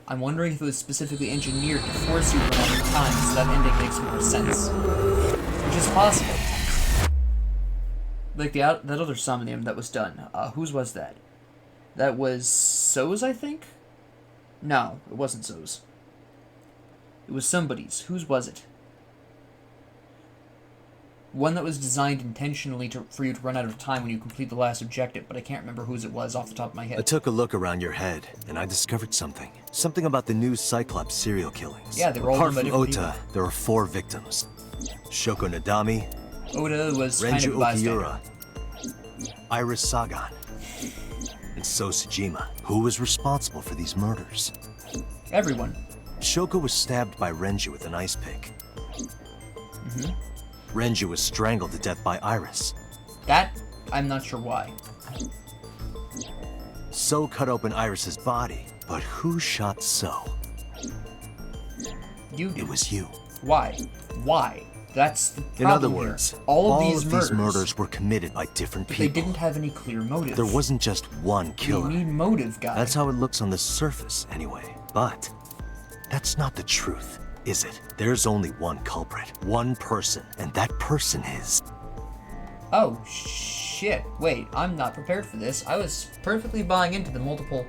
I'm wondering if it was specifically engineered to force you to run out of time, so that ending makes more sense. Which is possible. Like that other Somnium that was done. Whose was that? That was So's, I think? No, it wasn't So's. It was somebody's. Whose was it? One that was designed intentionally for you to run out of time when you complete the last objective, but I can't remember whose it was off the top of my head. I took a look around your head, and I discovered something. Something about the new Cyclops serial killings. Yeah, they were all Apart done by from different Ota, there are 4 victims. Shoko Nadami, Oda was Renju kind of a bystander. Okiura, Iris Sagan, and So Sejima. Who was responsible for these murders? Everyone. Shoko was stabbed by Renju with an ice pick. Renju was strangled to death by Iris. That, I'm not sure why. So cut open Iris's body, but who shot So? You did. It was you. Why? Why? That's the problem. In other here. words, all of these murders were committed by different but people. they didn't have any clear motive. There wasn't just one killer. We need motive, guy. That's how it looks on the surface, anyway. But that's not the truth, is it? There's only one culprit, one person, and that person is... Oh, shit. Wait, I'm not prepared for this. I was perfectly buying into the multiple...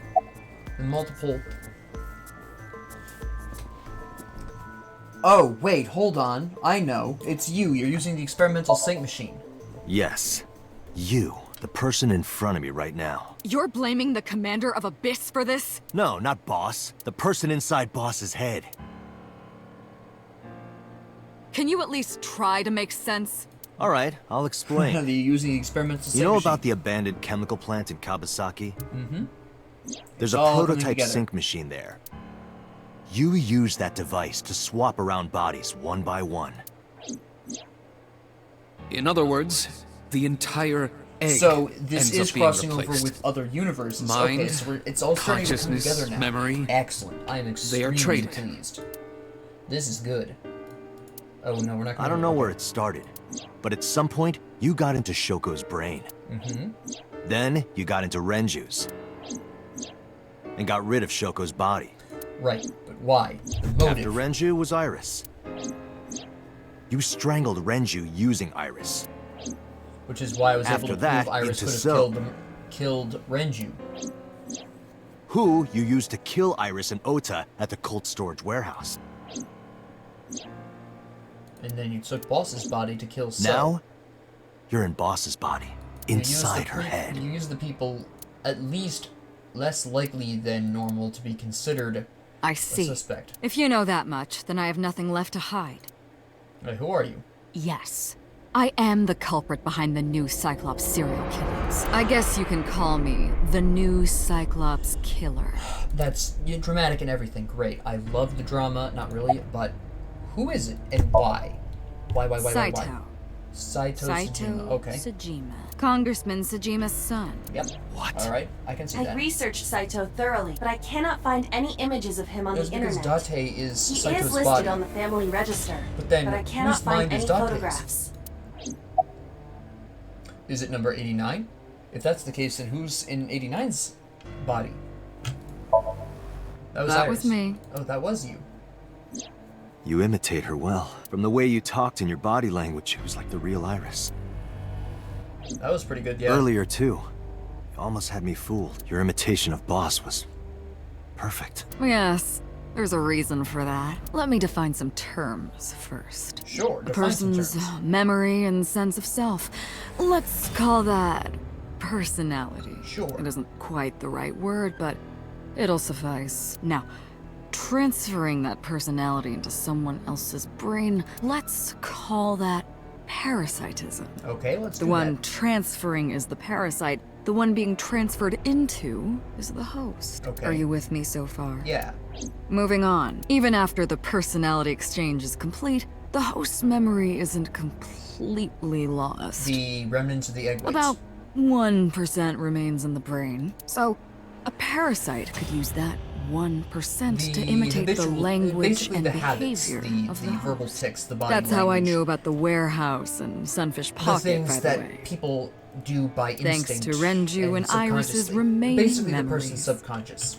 Oh, wait, hold on. I know. It's you. You're using the experimental sync machine. Yes. You, the person in front of me right now. You're blaming the commander of Abyss for this? No, not Boss. The person inside Boss's head. Can you at least try to make sense? All right, I'll explain. They're using the experimental sync You know machine. about the abandoned chemical plant in Kawasaki? Mm-hmm. There's a all coming prototype together. sync machine there. You use that device to swap around bodies one by one. In other words, the entire egg So this ends is up being crossing over replaced. with other universes. Mind, okay, so it's all starting to come consciousness, together now. memory, Excellent. I am they extremely are traded. pleased. This is good. Oh no, we're not. I don't know where it started, but at some point, you got into Shoko's brain. Mm-hmm. Then, you got into Renju's. And got rid of Shoko's body. Right, but why? The motive. After Renju was Iris. You strangled Renju using Iris. Which is why I was After able to that, prove Iris into could have So. killed Renju. Who you used to kill Iris and Ota at the cold storage warehouse. And then you took Boss's body to kill So. Now, you're in Boss's body. You used Inside the her head. You use the people at least less likely than normal to be considered I a see. suspect. If you know that much, then I have nothing left to hide. Wait, who are you? Yes. I am the culprit behind the new Cyclops serial killings. I guess you can call me the new Cyclops killer. That's dramatic and everything. Great. I love the drama. Not really, but who is it and why? Why? Saito. Saito Sejima. Okay. Sejima. Congressman Sejima's son. Yep. What? All right. I can see I that. researched Saito thoroughly, but I cannot find any images of him on That's the because internet. Date is He Saito's is listed body. on the family register, But then, I cannot whose find mind any is Date's? photographs. Is it number 89? If that's the case, then who's in 89's body? That was That Iris. was me. Oh, that was you. You imitate her well. From the way you talked and your body language, it was like the real Iris. That was pretty good, yeah. Earlier, too. You almost had me fooled. Your imitation of Boss was perfect. Yes, there's a reason for that. Let me define some terms first. Sure, A define some person's terms. memory and sense of self. Let's call that personality. Sure. It isn't quite the right word, but it'll suffice. Now, transferring that personality into someone else's brain, let's call that parasitism. Okay, let's The do one that. transferring is the parasite. The one being transferred into is the host. Okay. Are you with me so far? Yeah. Moving on. Even after the personality exchange is complete, the host's memory isn't completely lost. The remnants of the egg whites. About 1% remains in the brain. So, a parasite could use that 1% to imitate the habitual- language basically and the habits, behavior of the verbal host. tics, the body That's how I language, knew about the warehouse and Sunfish the Pocket, things by the that way. people do by Thanks instinct. to Renju and Iris's subconsciously. remaining Basically, the memories. person's subconscious.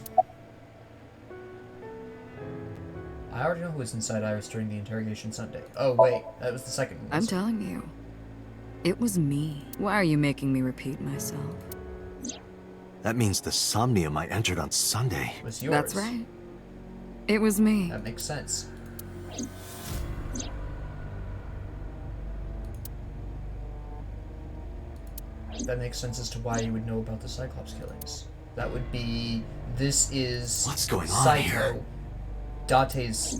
I already know who was inside Iris during the interrogation Sunday. Oh wait, that was the second one. I'm telling you, it was me. Why are you making me repeat myself? That means the Somnium I entered on Sunday. It was yours. That's right. It was me. That makes sense. That makes sense as to why you would know about the Cyclops killings. That would be, this is What's going on Saito. here? Date's,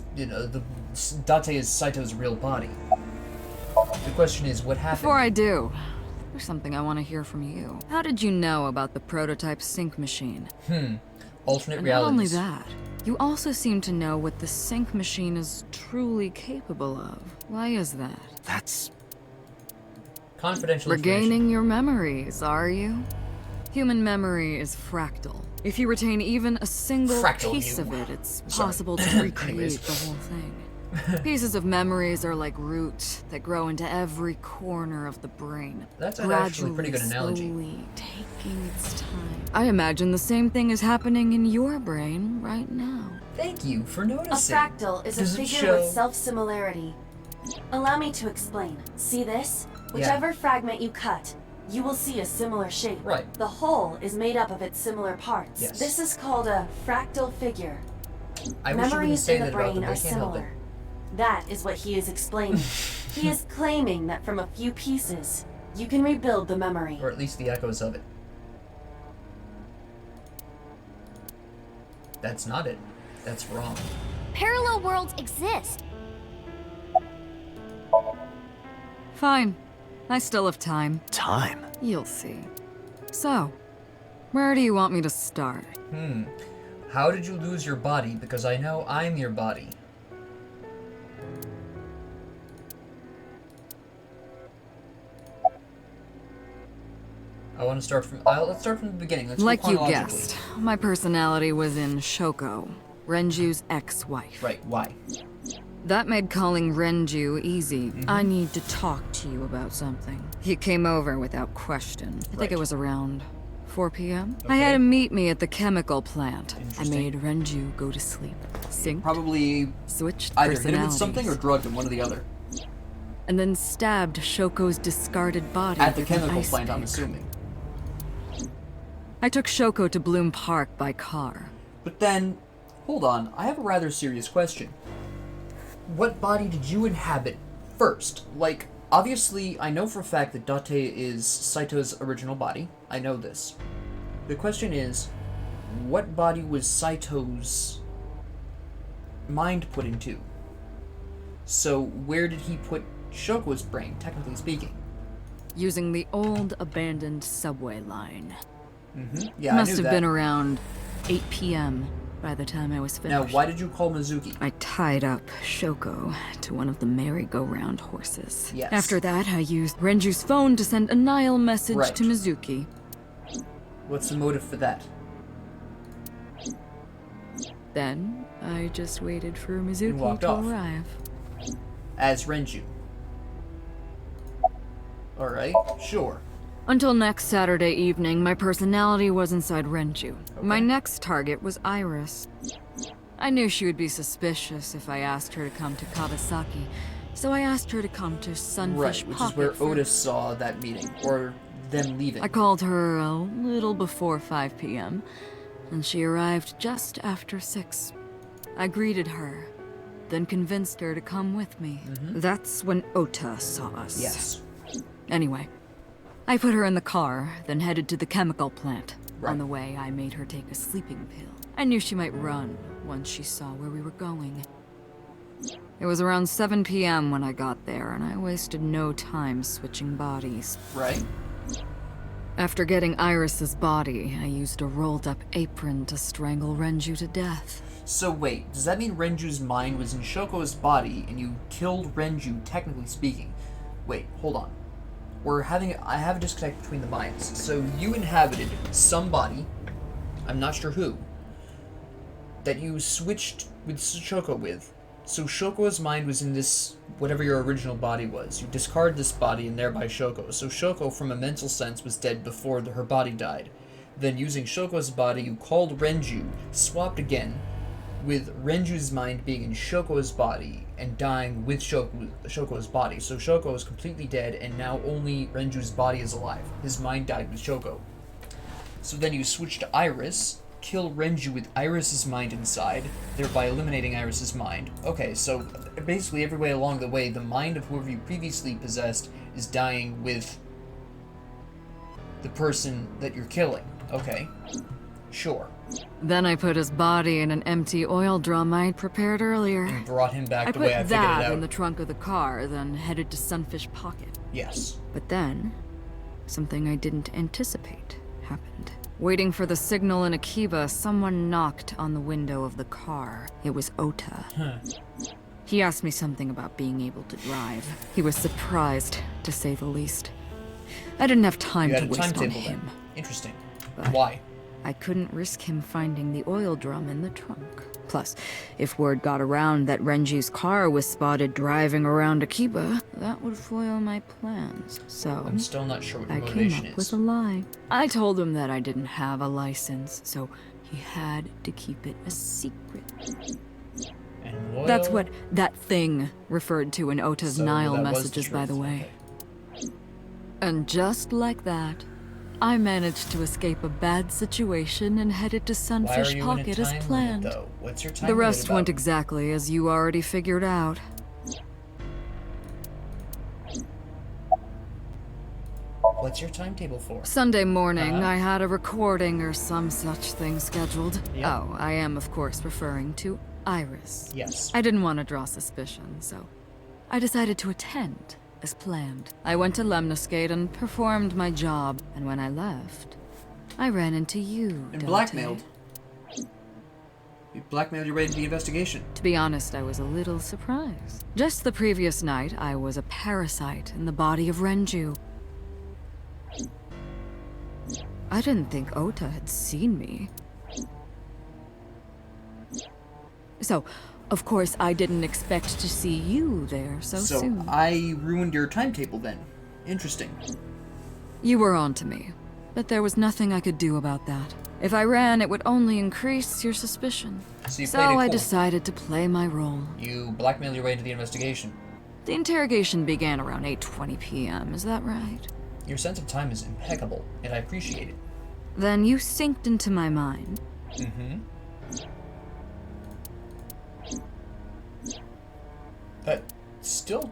Date is Saito's real body. The question is, what happened? Before I do, there's something I want to hear from you. How did you know about the prototype sync machine? Alternate And not only realities. that, you also seem to know what the sync machine is truly capable of. Why is that? That's... Confidential Regaining your memories, are you? Human memory is fractal. If you retain even a single Fractal piece you. of it, it's Sorry. possible to recreate Anyways. the whole thing. Pieces of memories are like roots that grow into every corner of the brain. That's actually a pretty good gradually, analogy. slowly taking its time. I imagine the same thing is happening in your brain right now. Thank you for A noticing. fractal is Does a it figure show- with self-similarity. Allow me to explain. See this? Whichever fragment you cut, you will see a similar shape. Right. The whole is made up of its similar parts. Yes. This is called a fractal figure. I wish you wouldn't Memories say in the that about them. brain They are can't help it. similar. That is what he is explaining. He is claiming that from a few pieces, you can rebuild the memory. Or at least the echoes of it. That's not it. That's wrong. Parallel worlds exist. Fine. I still have time. time. You'll see. So, where do you want me to start? How did you lose your body? Because I know I'm your body. I want to start from. Let's start from the beginning. Let's go Like you chronologically. guessed, my personality was in Shoko, Renju's ex-wife. Right. Why? That made calling Renju easy. I need to talk to you about something. He came over without question. I think Right. it was around 4 p.m. I had Okay. him meet me at the chemical plant. I Interesting. made Renju go to sleep. Synced, Probably switched either hit him personalities, with something or drugged him. One or the other. and then stabbed Shoko's discarded body At the with an chemical ice plant, I'm pick. assuming. I took Shoko to Bloom Park by car. But then, hold on. I have a rather serious question. What body did you inhabit first? Like, obviously, I know for a fact that Date is Saito's original body. I know this. The question is, what body was Saito's mind put into? So, where did he put Shoko's brain, technically speaking? Using the old abandoned subway line. Yeah, I Must knew have that. been around 8 p.m. by the time I was Now, finished. why did you call Mizuki? I tied up Shoko to one of the merry-go-round horses. Yes. After that, I used Renju's phone to send a Nile message Right. to Mizuki. What's the motive for that? Then, I just waited for Mizuki walked to off. arrive. As Renju. Alright, sure. Until next Saturday evening, my personality was inside Renju. My next target was Iris. I knew she would be suspicious if I asked her to come to Kawasaki, so I asked her to come to Sunfish Right, which is Pocket where for- Otis saw that meeting, or them leaving. I called her a little before 5 p.m., and she arrived just after 6. I greeted her, then convinced her to come with me. That's when Ota saw us. Yes. Anyway, I put her in the car, then headed to the chemical plant. Right. On the way, I made her take a sleeping pill. I knew she might run once she saw where we were going. It was around 7 p.m. when I got there, and I wasted no time switching bodies. Right. After getting Iris's body, I used a rolled-up apron to strangle Renju to death. So wait, does that mean Renju's mind was in Shoko's body, and you killed Renju, technically speaking? Wait, hold on. I have a disconnect between the minds. So you inhabited somebody, I'm not sure who, that you switched with Shoko with. So Shoko's mind was in this, whatever your original body was. You discard this body and thereby Shoko. So Shoko, from a mental sense, was dead before her body died. Then using Shoko's body, you called Renju, swapped again, with Renju's mind being in Shoko's body and dying with Shoko's body. So Shoko is completely dead, and now only Renju's body is alive. His mind died with Shoko. So then you switch to Iris, kill Renju with Iris's mind inside, thereby eliminating Iris's mind. Okay, so basically every way along the way, the mind of whoever you previously possessed is dying with the person that you're killing. Okay, sure. Then I put his body in an empty oil drum I'd prepared earlier. You brought him back I the put way I figured it that out. in the trunk of the car, then headed to Sunfish Pocket. Yes. But then, something I didn't anticipate happened. Waiting for the signal in Akiba, someone knocked on the window of the car. It was Ota. He asked me something about being able to drive. He was surprised, to say the least. I didn't have time You had to a waste on timetable him. then. Interesting. But Why? I couldn't risk him finding the oil drum in the trunk. Plus, if word got around that Renji's car was spotted driving around Akiba, that would foil my plans. So I'm still not sure what your I came motivation up with is. a lie. I told him that I didn't have a license, so he had to keep it a secret. And loyal. That's what that thing referred to in Ota's So Nile that was the messages, by the truth. way. Okay. And just like that, I managed to escape a bad situation and headed to Why are Sunfish you Pocket in a as time planned. limit, though? What's your time The limit rest about? went exactly as you already figured out. What's your timetable for? Sunday morning, Uh-huh. I had a recording or some such thing scheduled. Yep. Oh, I am, of course, referring to Iris. Yes. I didn't want to draw suspicion, so I decided to attend, as planned. I went to Lemniscate and performed my job, and when I left, I ran into you, And Dante. blackmailed. You blackmailed your way into the investigation. To be honest, I was a little surprised. Just the previous night, I was a parasite in the body of Renju. I didn't think Ota had seen me. So, of course, I didn't expect to see you there so soon. I ruined your timetable then. Interesting. You were on to me, but there was nothing I could do about that. If I ran, it would only increase your suspicion. So you So played it I cool. decided to play my role. You blackmailed your way into the investigation. The interrogation began around 8:20 p.m., is that right? Your sense of time is impeccable, and I appreciate it. Then you synced into my mind. Mm-hmm. That still...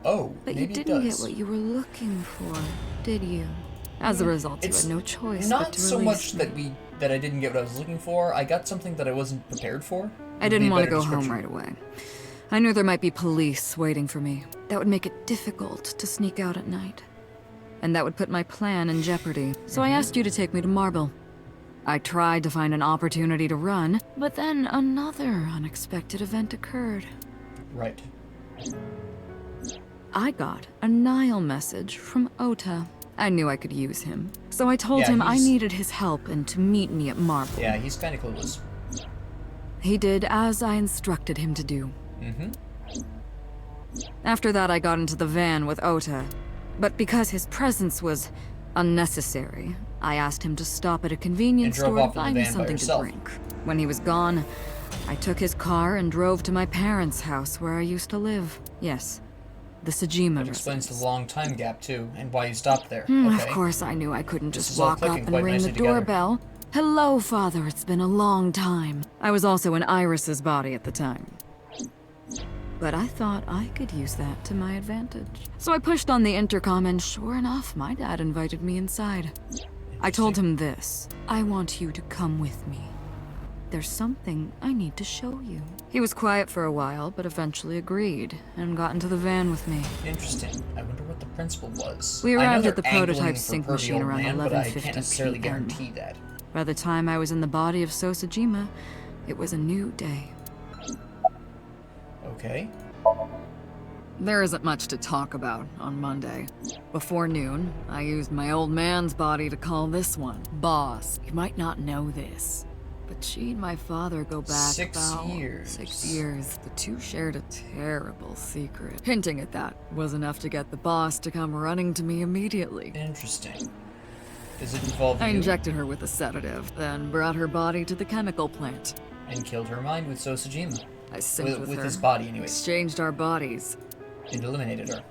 Oh, But maybe you didn't it get does. what you were looking for, did you? As a result, you It's had no choice but not to so release much me. that I didn't get what I was looking for. I got something that I wasn't prepared for. I didn't want to Better go home description. right away. I knew there might be police waiting for me. That would make it difficult to sneak out at night. And that would put my plan in jeopardy. So I asked you to take me to Marble. I tried to find an opportunity to run, but then another unexpected event occurred. Right. I got a Nile message from Ota. I knew I could use him. So I told Yeah, him I he's- needed his help and to meet me at Marble. Yeah, he's kind of clueless. He did as I instructed him to do. Mm-hmm. After that, I got into the van with Ota. But because his presence was unnecessary, I asked him to stop at a convenience And drove store off to in the find me van by something to yourself. drink. When he was gone, I took his car and drove to my parents' house where I used to live. Yes, the Sajima That explains residence. the long time gap, too, and why you stopped there. Of Okay. course, I knew I couldn't This just is all walk up clicking and quite ring the nicely together. doorbell. Hello, Father, it's been a long time. I was also in Iris's body at the time. But I thought I could use that to my advantage. So I pushed on the intercom, and sure enough, my dad invited me inside. I told him this: I want you to come with me. There's something I need to show you. He was quiet for a while, but eventually agreed, and got into the van with me. Interesting. I wonder what the principle was. We I know arrived at they're the prototype angling for sync pervy machine old around man, but I 11:50 can't necessarily p.m. guarantee that. By the time I was in the body of Sosajima, it was a new day. Okay. There isn't much to talk about on Monday. Before noon, I used my old man's body to call this one Boss. You might not know this, but she and my father go back 6 about years. 6 years. The two shared a terrible secret. Hinting at that was enough to get the boss to come running to me immediately. Interesting. Does it involve I you? injected her with a sedative, then brought her body to the chemical plant. And killed her mind with Sosajima. I synced with her, his body, anyways. exchanged our bodies. And eliminated her.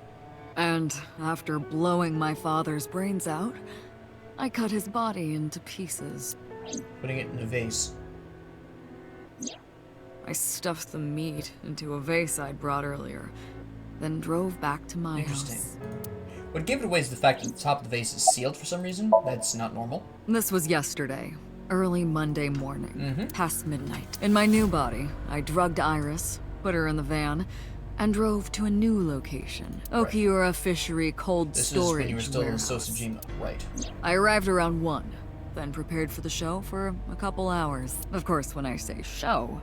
And after blowing my father's brains out, I cut his body into pieces. Putting it in a vase. I stuffed the meat into a vase I'd brought earlier, then drove back to my Interesting. house. What gave it away is the fact that the top of the vase is sealed for some reason. That's not normal. This was yesterday, early Monday morning, past midnight. In my new body, I drugged Iris, put her in the van, and drove to a new location, Okiura Fishery Cold This Storage is when you were still warehouse. in Sosajima. Right. I arrived around 1, then prepared for the show for a couple hours. Of course, when I say show,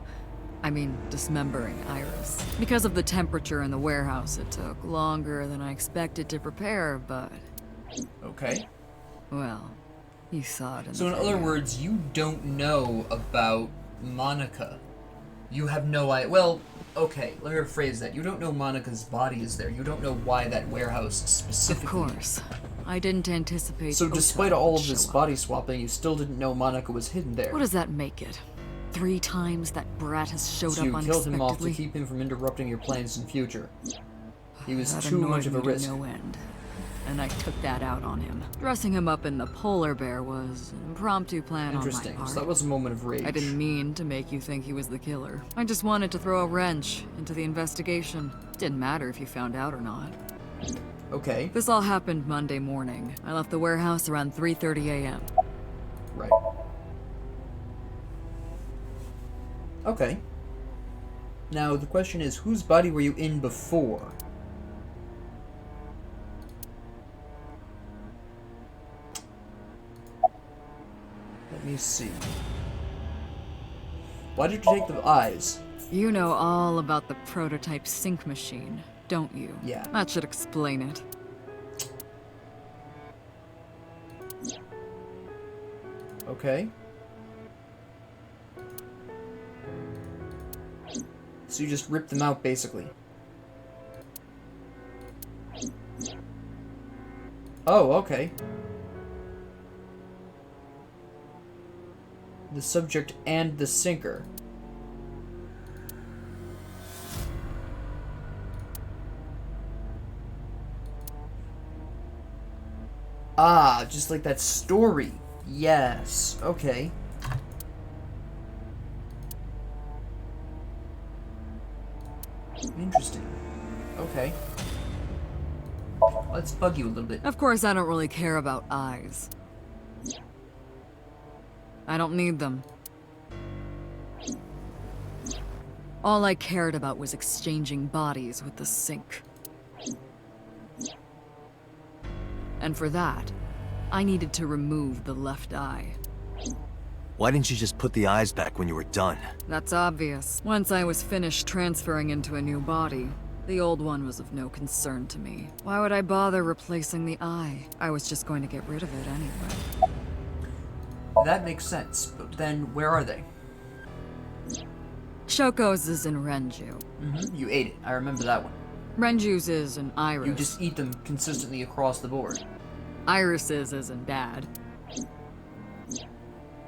I mean dismembering Iris. Because of the temperature in the warehouse, it took longer than I expected to prepare, but, Okay. well, you saw it in So the in other video. words, you don't know about Monica. You have no idea. Well, okay, let me rephrase that. You don't know Monica's body is there. You don't know why that warehouse Of specifically. course. I didn't anticipate So Ota despite all would of this show up. body swapping, you still didn't know Monica was hidden there. What does that make it? 3 times that brat has showed So up you killed him off to unexpectedly? keep him from interrupting your plans in future. He was That too much of a annoyed me risk. to no end, and I took that out on him. Dressing him up in the polar bear was an impromptu plan on my Interesting. part. So that was a moment of rage. I didn't mean to make you think he was the killer. I just wanted to throw a wrench into the investigation. Didn't matter if you found out or not. Okay. This all happened Monday morning. I left the warehouse around 3:30 a.m. Right. Okay. Now the question is, whose body were you in before? Let me see. Why did you take the eyes? You know all about the prototype sync machine, don't you? Yeah. That should explain it. Okay. So you just ripped them out, basically. Oh, okay. The subject and the sinker. Ah, just like that story. Yes, okay. Interesting. Okay. Let's bug you a little bit. Of course, I don't really care about eyes. I don't need them. All I cared about was exchanging bodies with the sink. And for that, I needed to remove the left eye. Why didn't you just put the eyes back when you were done? That's obvious. Once I was finished transferring into a new body, the old one was of no concern to me. Why would I bother replacing the eye? I was just going to get rid of it anyway. That makes sense, but then where are they? Shoko's is in Renju. You ate it. I remember that one. Renju's is in Iris. You just eat them consistently across the board. Iris's is in Dad.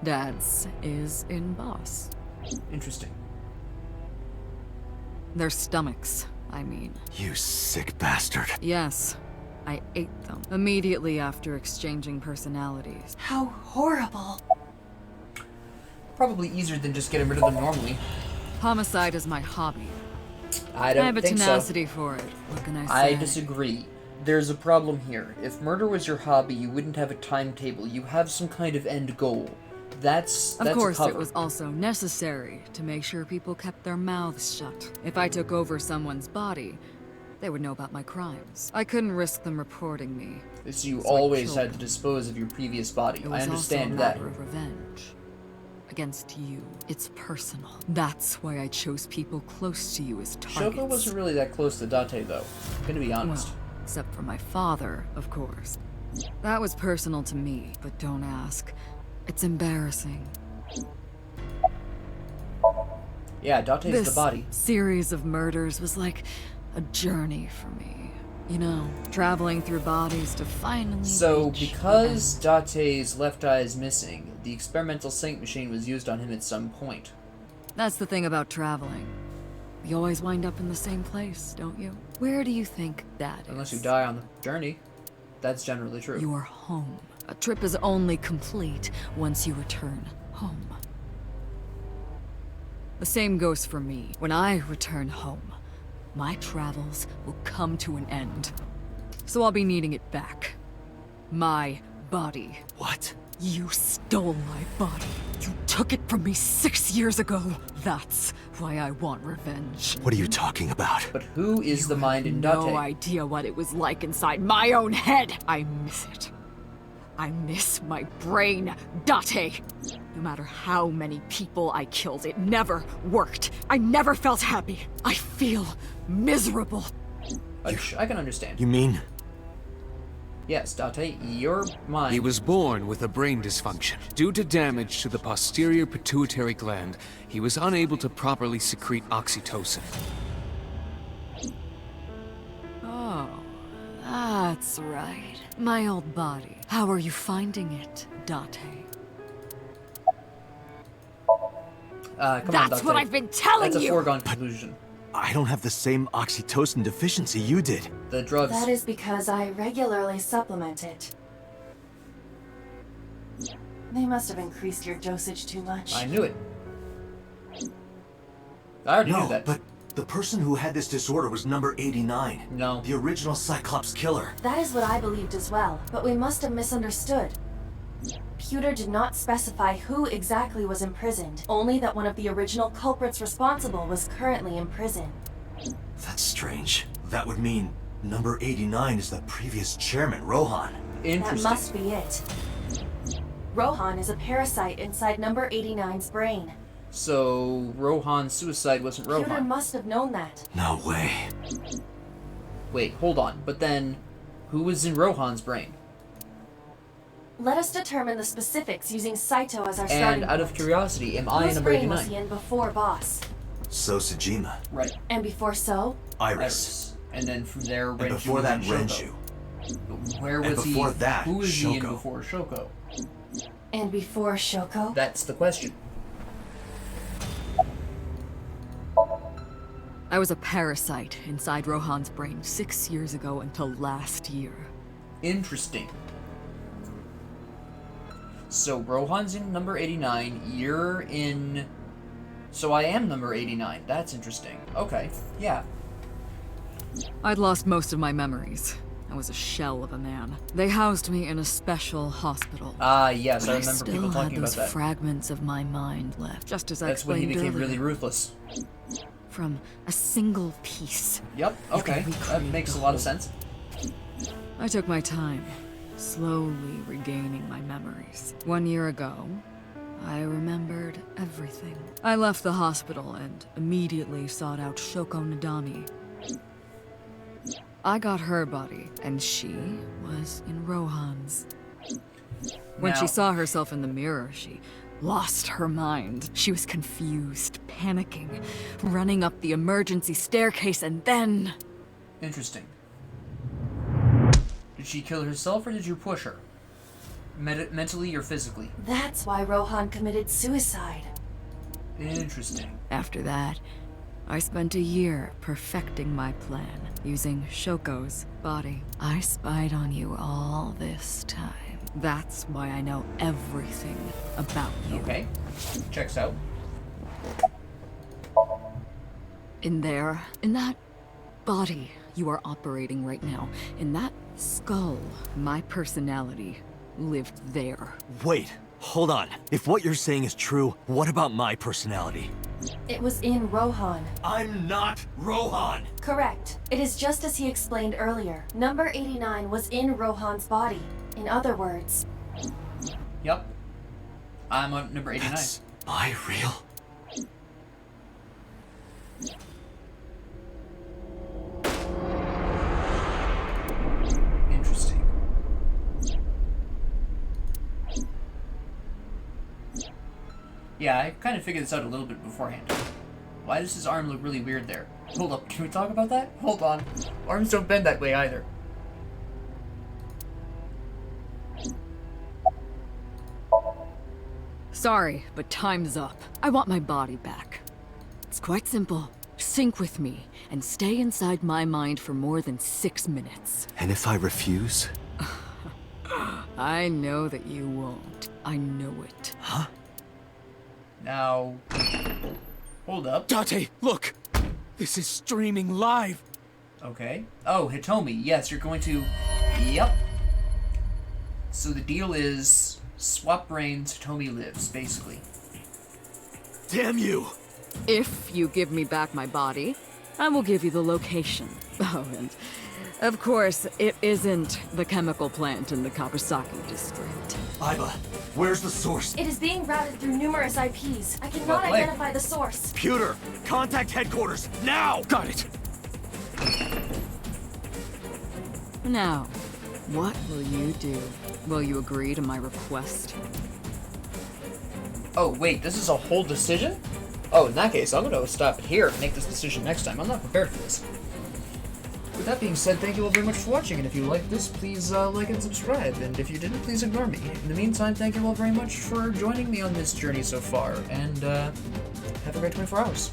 Dad's is in Boss. Interesting. Their stomachs, I mean. You sick bastard. Yes, I ate them immediately after exchanging personalities. How horrible. Probably easier than just getting rid of them normally. Homicide is my hobby. I I don't have a think so. tenacity for it. What can I say? I disagree. There's a problem here. If murder was your hobby, you wouldn't have a timetable. You have some kind of end goal. That's Of course, a cover. it was also necessary to make sure people kept their mouths shut. If I took over someone's body, they would know about my crimes. I couldn't risk them reporting me. So you So I always killed had to them. dispose of your previous body. It I was understand also a that. matter of revenge. Against you. It's personal. That's why I chose people close to you as targets. Shoko wasn't really that close to Date, though. I'm gonna be honest. Well, except for my father, of course. That was personal to me, but don't ask. It's embarrassing. Yeah, Date's This the body. series of murders was like a journey for me. You know, traveling through bodies to finally So, reach because the end. Date's left eye is missing, the experimental sync machine was used on him at some point. That's the thing about traveling. You always wind up in the same place, don't you? Where do you think that is? Unless you die on the journey. That's generally true. Your home. A trip is only complete once you return home. The same goes for me. When I return home, my travels will come to an end. So I'll be needing it back. My body. What? You stole my body. You took it from me 6 years ago. That's why I want revenge. What are you talking about? But who is the mind in Date? No idea what it was like inside my own head. I miss it. I miss my brain, Date. No matter how many people I killed, it never worked. I never felt happy. I feel miserable. I can understand. You mean? Yes, Date, your mind. He was born with a brain dysfunction. Due to damage to the posterior pituitary gland, he was unable to properly secrete oxytocin. Oh, that's right. My old body. How are you finding it, Date? Come That's on, Date. what I've been telling That's a you! foregone conclusion. I don't have the same oxytocin deficiency you did. The drugs. That is because I regularly supplement it. They must have increased your dosage too much. I knew it. I already knew No, that. but the person who had this disorder was number 89. No. The original Cyclops killer. That is what I believed as well, but we must have misunderstood. Pewter did not specify who exactly was imprisoned, only that one of the original culprits responsible was currently in prison. That's strange. That would mean number 89 is the previous chairman, Rohan. That Interesting. must be it. Rohan is a parasite inside number 89's brain. So, Rohan's suicide wasn't Pewter Rohan. must have known that. No way. Wait, hold on. But then, who was in Rohan's brain? Let us determine the specifics using Saito as our starting And out of point. curiosity, am I Whose number brain was he 89? in before Boss? So Sejima. Right. And before So? Iris. Iris. And then from there, Renju. And before was that, in Shoko. Renju. Where And was he? before that, Who was he in Shoko. before Shoko? And before Shoko? That's the question. I was a parasite inside Rohan's brain 6 years ago until last year. Interesting. So Rohan's in number 89, you're in... So I am number 89. That's interesting. Okay, yeah. I'd lost most of my memories. I was a shell of a man. They housed me in a special hospital. Ah, yes, But I I remember still people had talking about those that. fragments of my mind left, just as I That's when he explained became really earlier. ruthless. From a single piece. Yep, You okay. can That recreate makes the a lot of whole. sense. I took my time, slowly regaining my memories. 1 year ago, I remembered everything. I left the hospital and immediately sought out Shoko Nadami. I got her body, and she was in Rohan's. When Now- she saw herself in the mirror, she lost her mind. She was confused, panicking, running up the emergency staircase, and then... Interesting. Did she kill herself or did you push her? Mentally or physically? That's why Rohan committed suicide. Interesting. After that, I spent a year perfecting my plan, using Shoko's body. I spied on you all this time. That's why I know everything about you. Okay. Checks out. In there, in that body you are operating right now, in that skull, my personality lived there. Wait, hold on. If what you're saying is true, what about my personality? It was in Rohan. I'm not Rohan! Correct. It is just as he explained earlier. Number 89 was in Rohan's body. In other words, Yep. I'm on number 89. That's my real... Interesting. Yeah, I kind of figured this out a little bit beforehand. Why does his arm look really weird there? Hold up, can we talk about that? Hold on. Arms don't bend that way either. Sorry, but time's up. I want my body back. It's quite simple. Sync with me and stay inside my mind for more than 6 minutes. And if I refuse? I know that you won't. I know it. Huh? Now... Hold up. Date, look! This is streaming live! Okay. Oh, Hitomi. Yes, you're going to... Yep. So the deal is... Swap brains, Hitomi lives, basically. Damn you! If you give me back my body, I will give you the location. Oh, and of course, it isn't the chemical plant in the Kawasaki district. Iva, where's the source? it is being routed through numerous IPs. I cannot Well played. identify the source. Pewter, contact headquarters, now! Got it! Now, what will you do? Will you agree to my request? Oh, wait, this is a whole decision? Oh, in that case, I'm gonna stop it here and make this decision next time. I'm not prepared for this. With that being said, thank you all very much for watching, and if you liked this, please like and subscribe, and if you didn't, please ignore me. In the meantime, thank you all very much for joining me on this journey so far, and have a great 24 hours.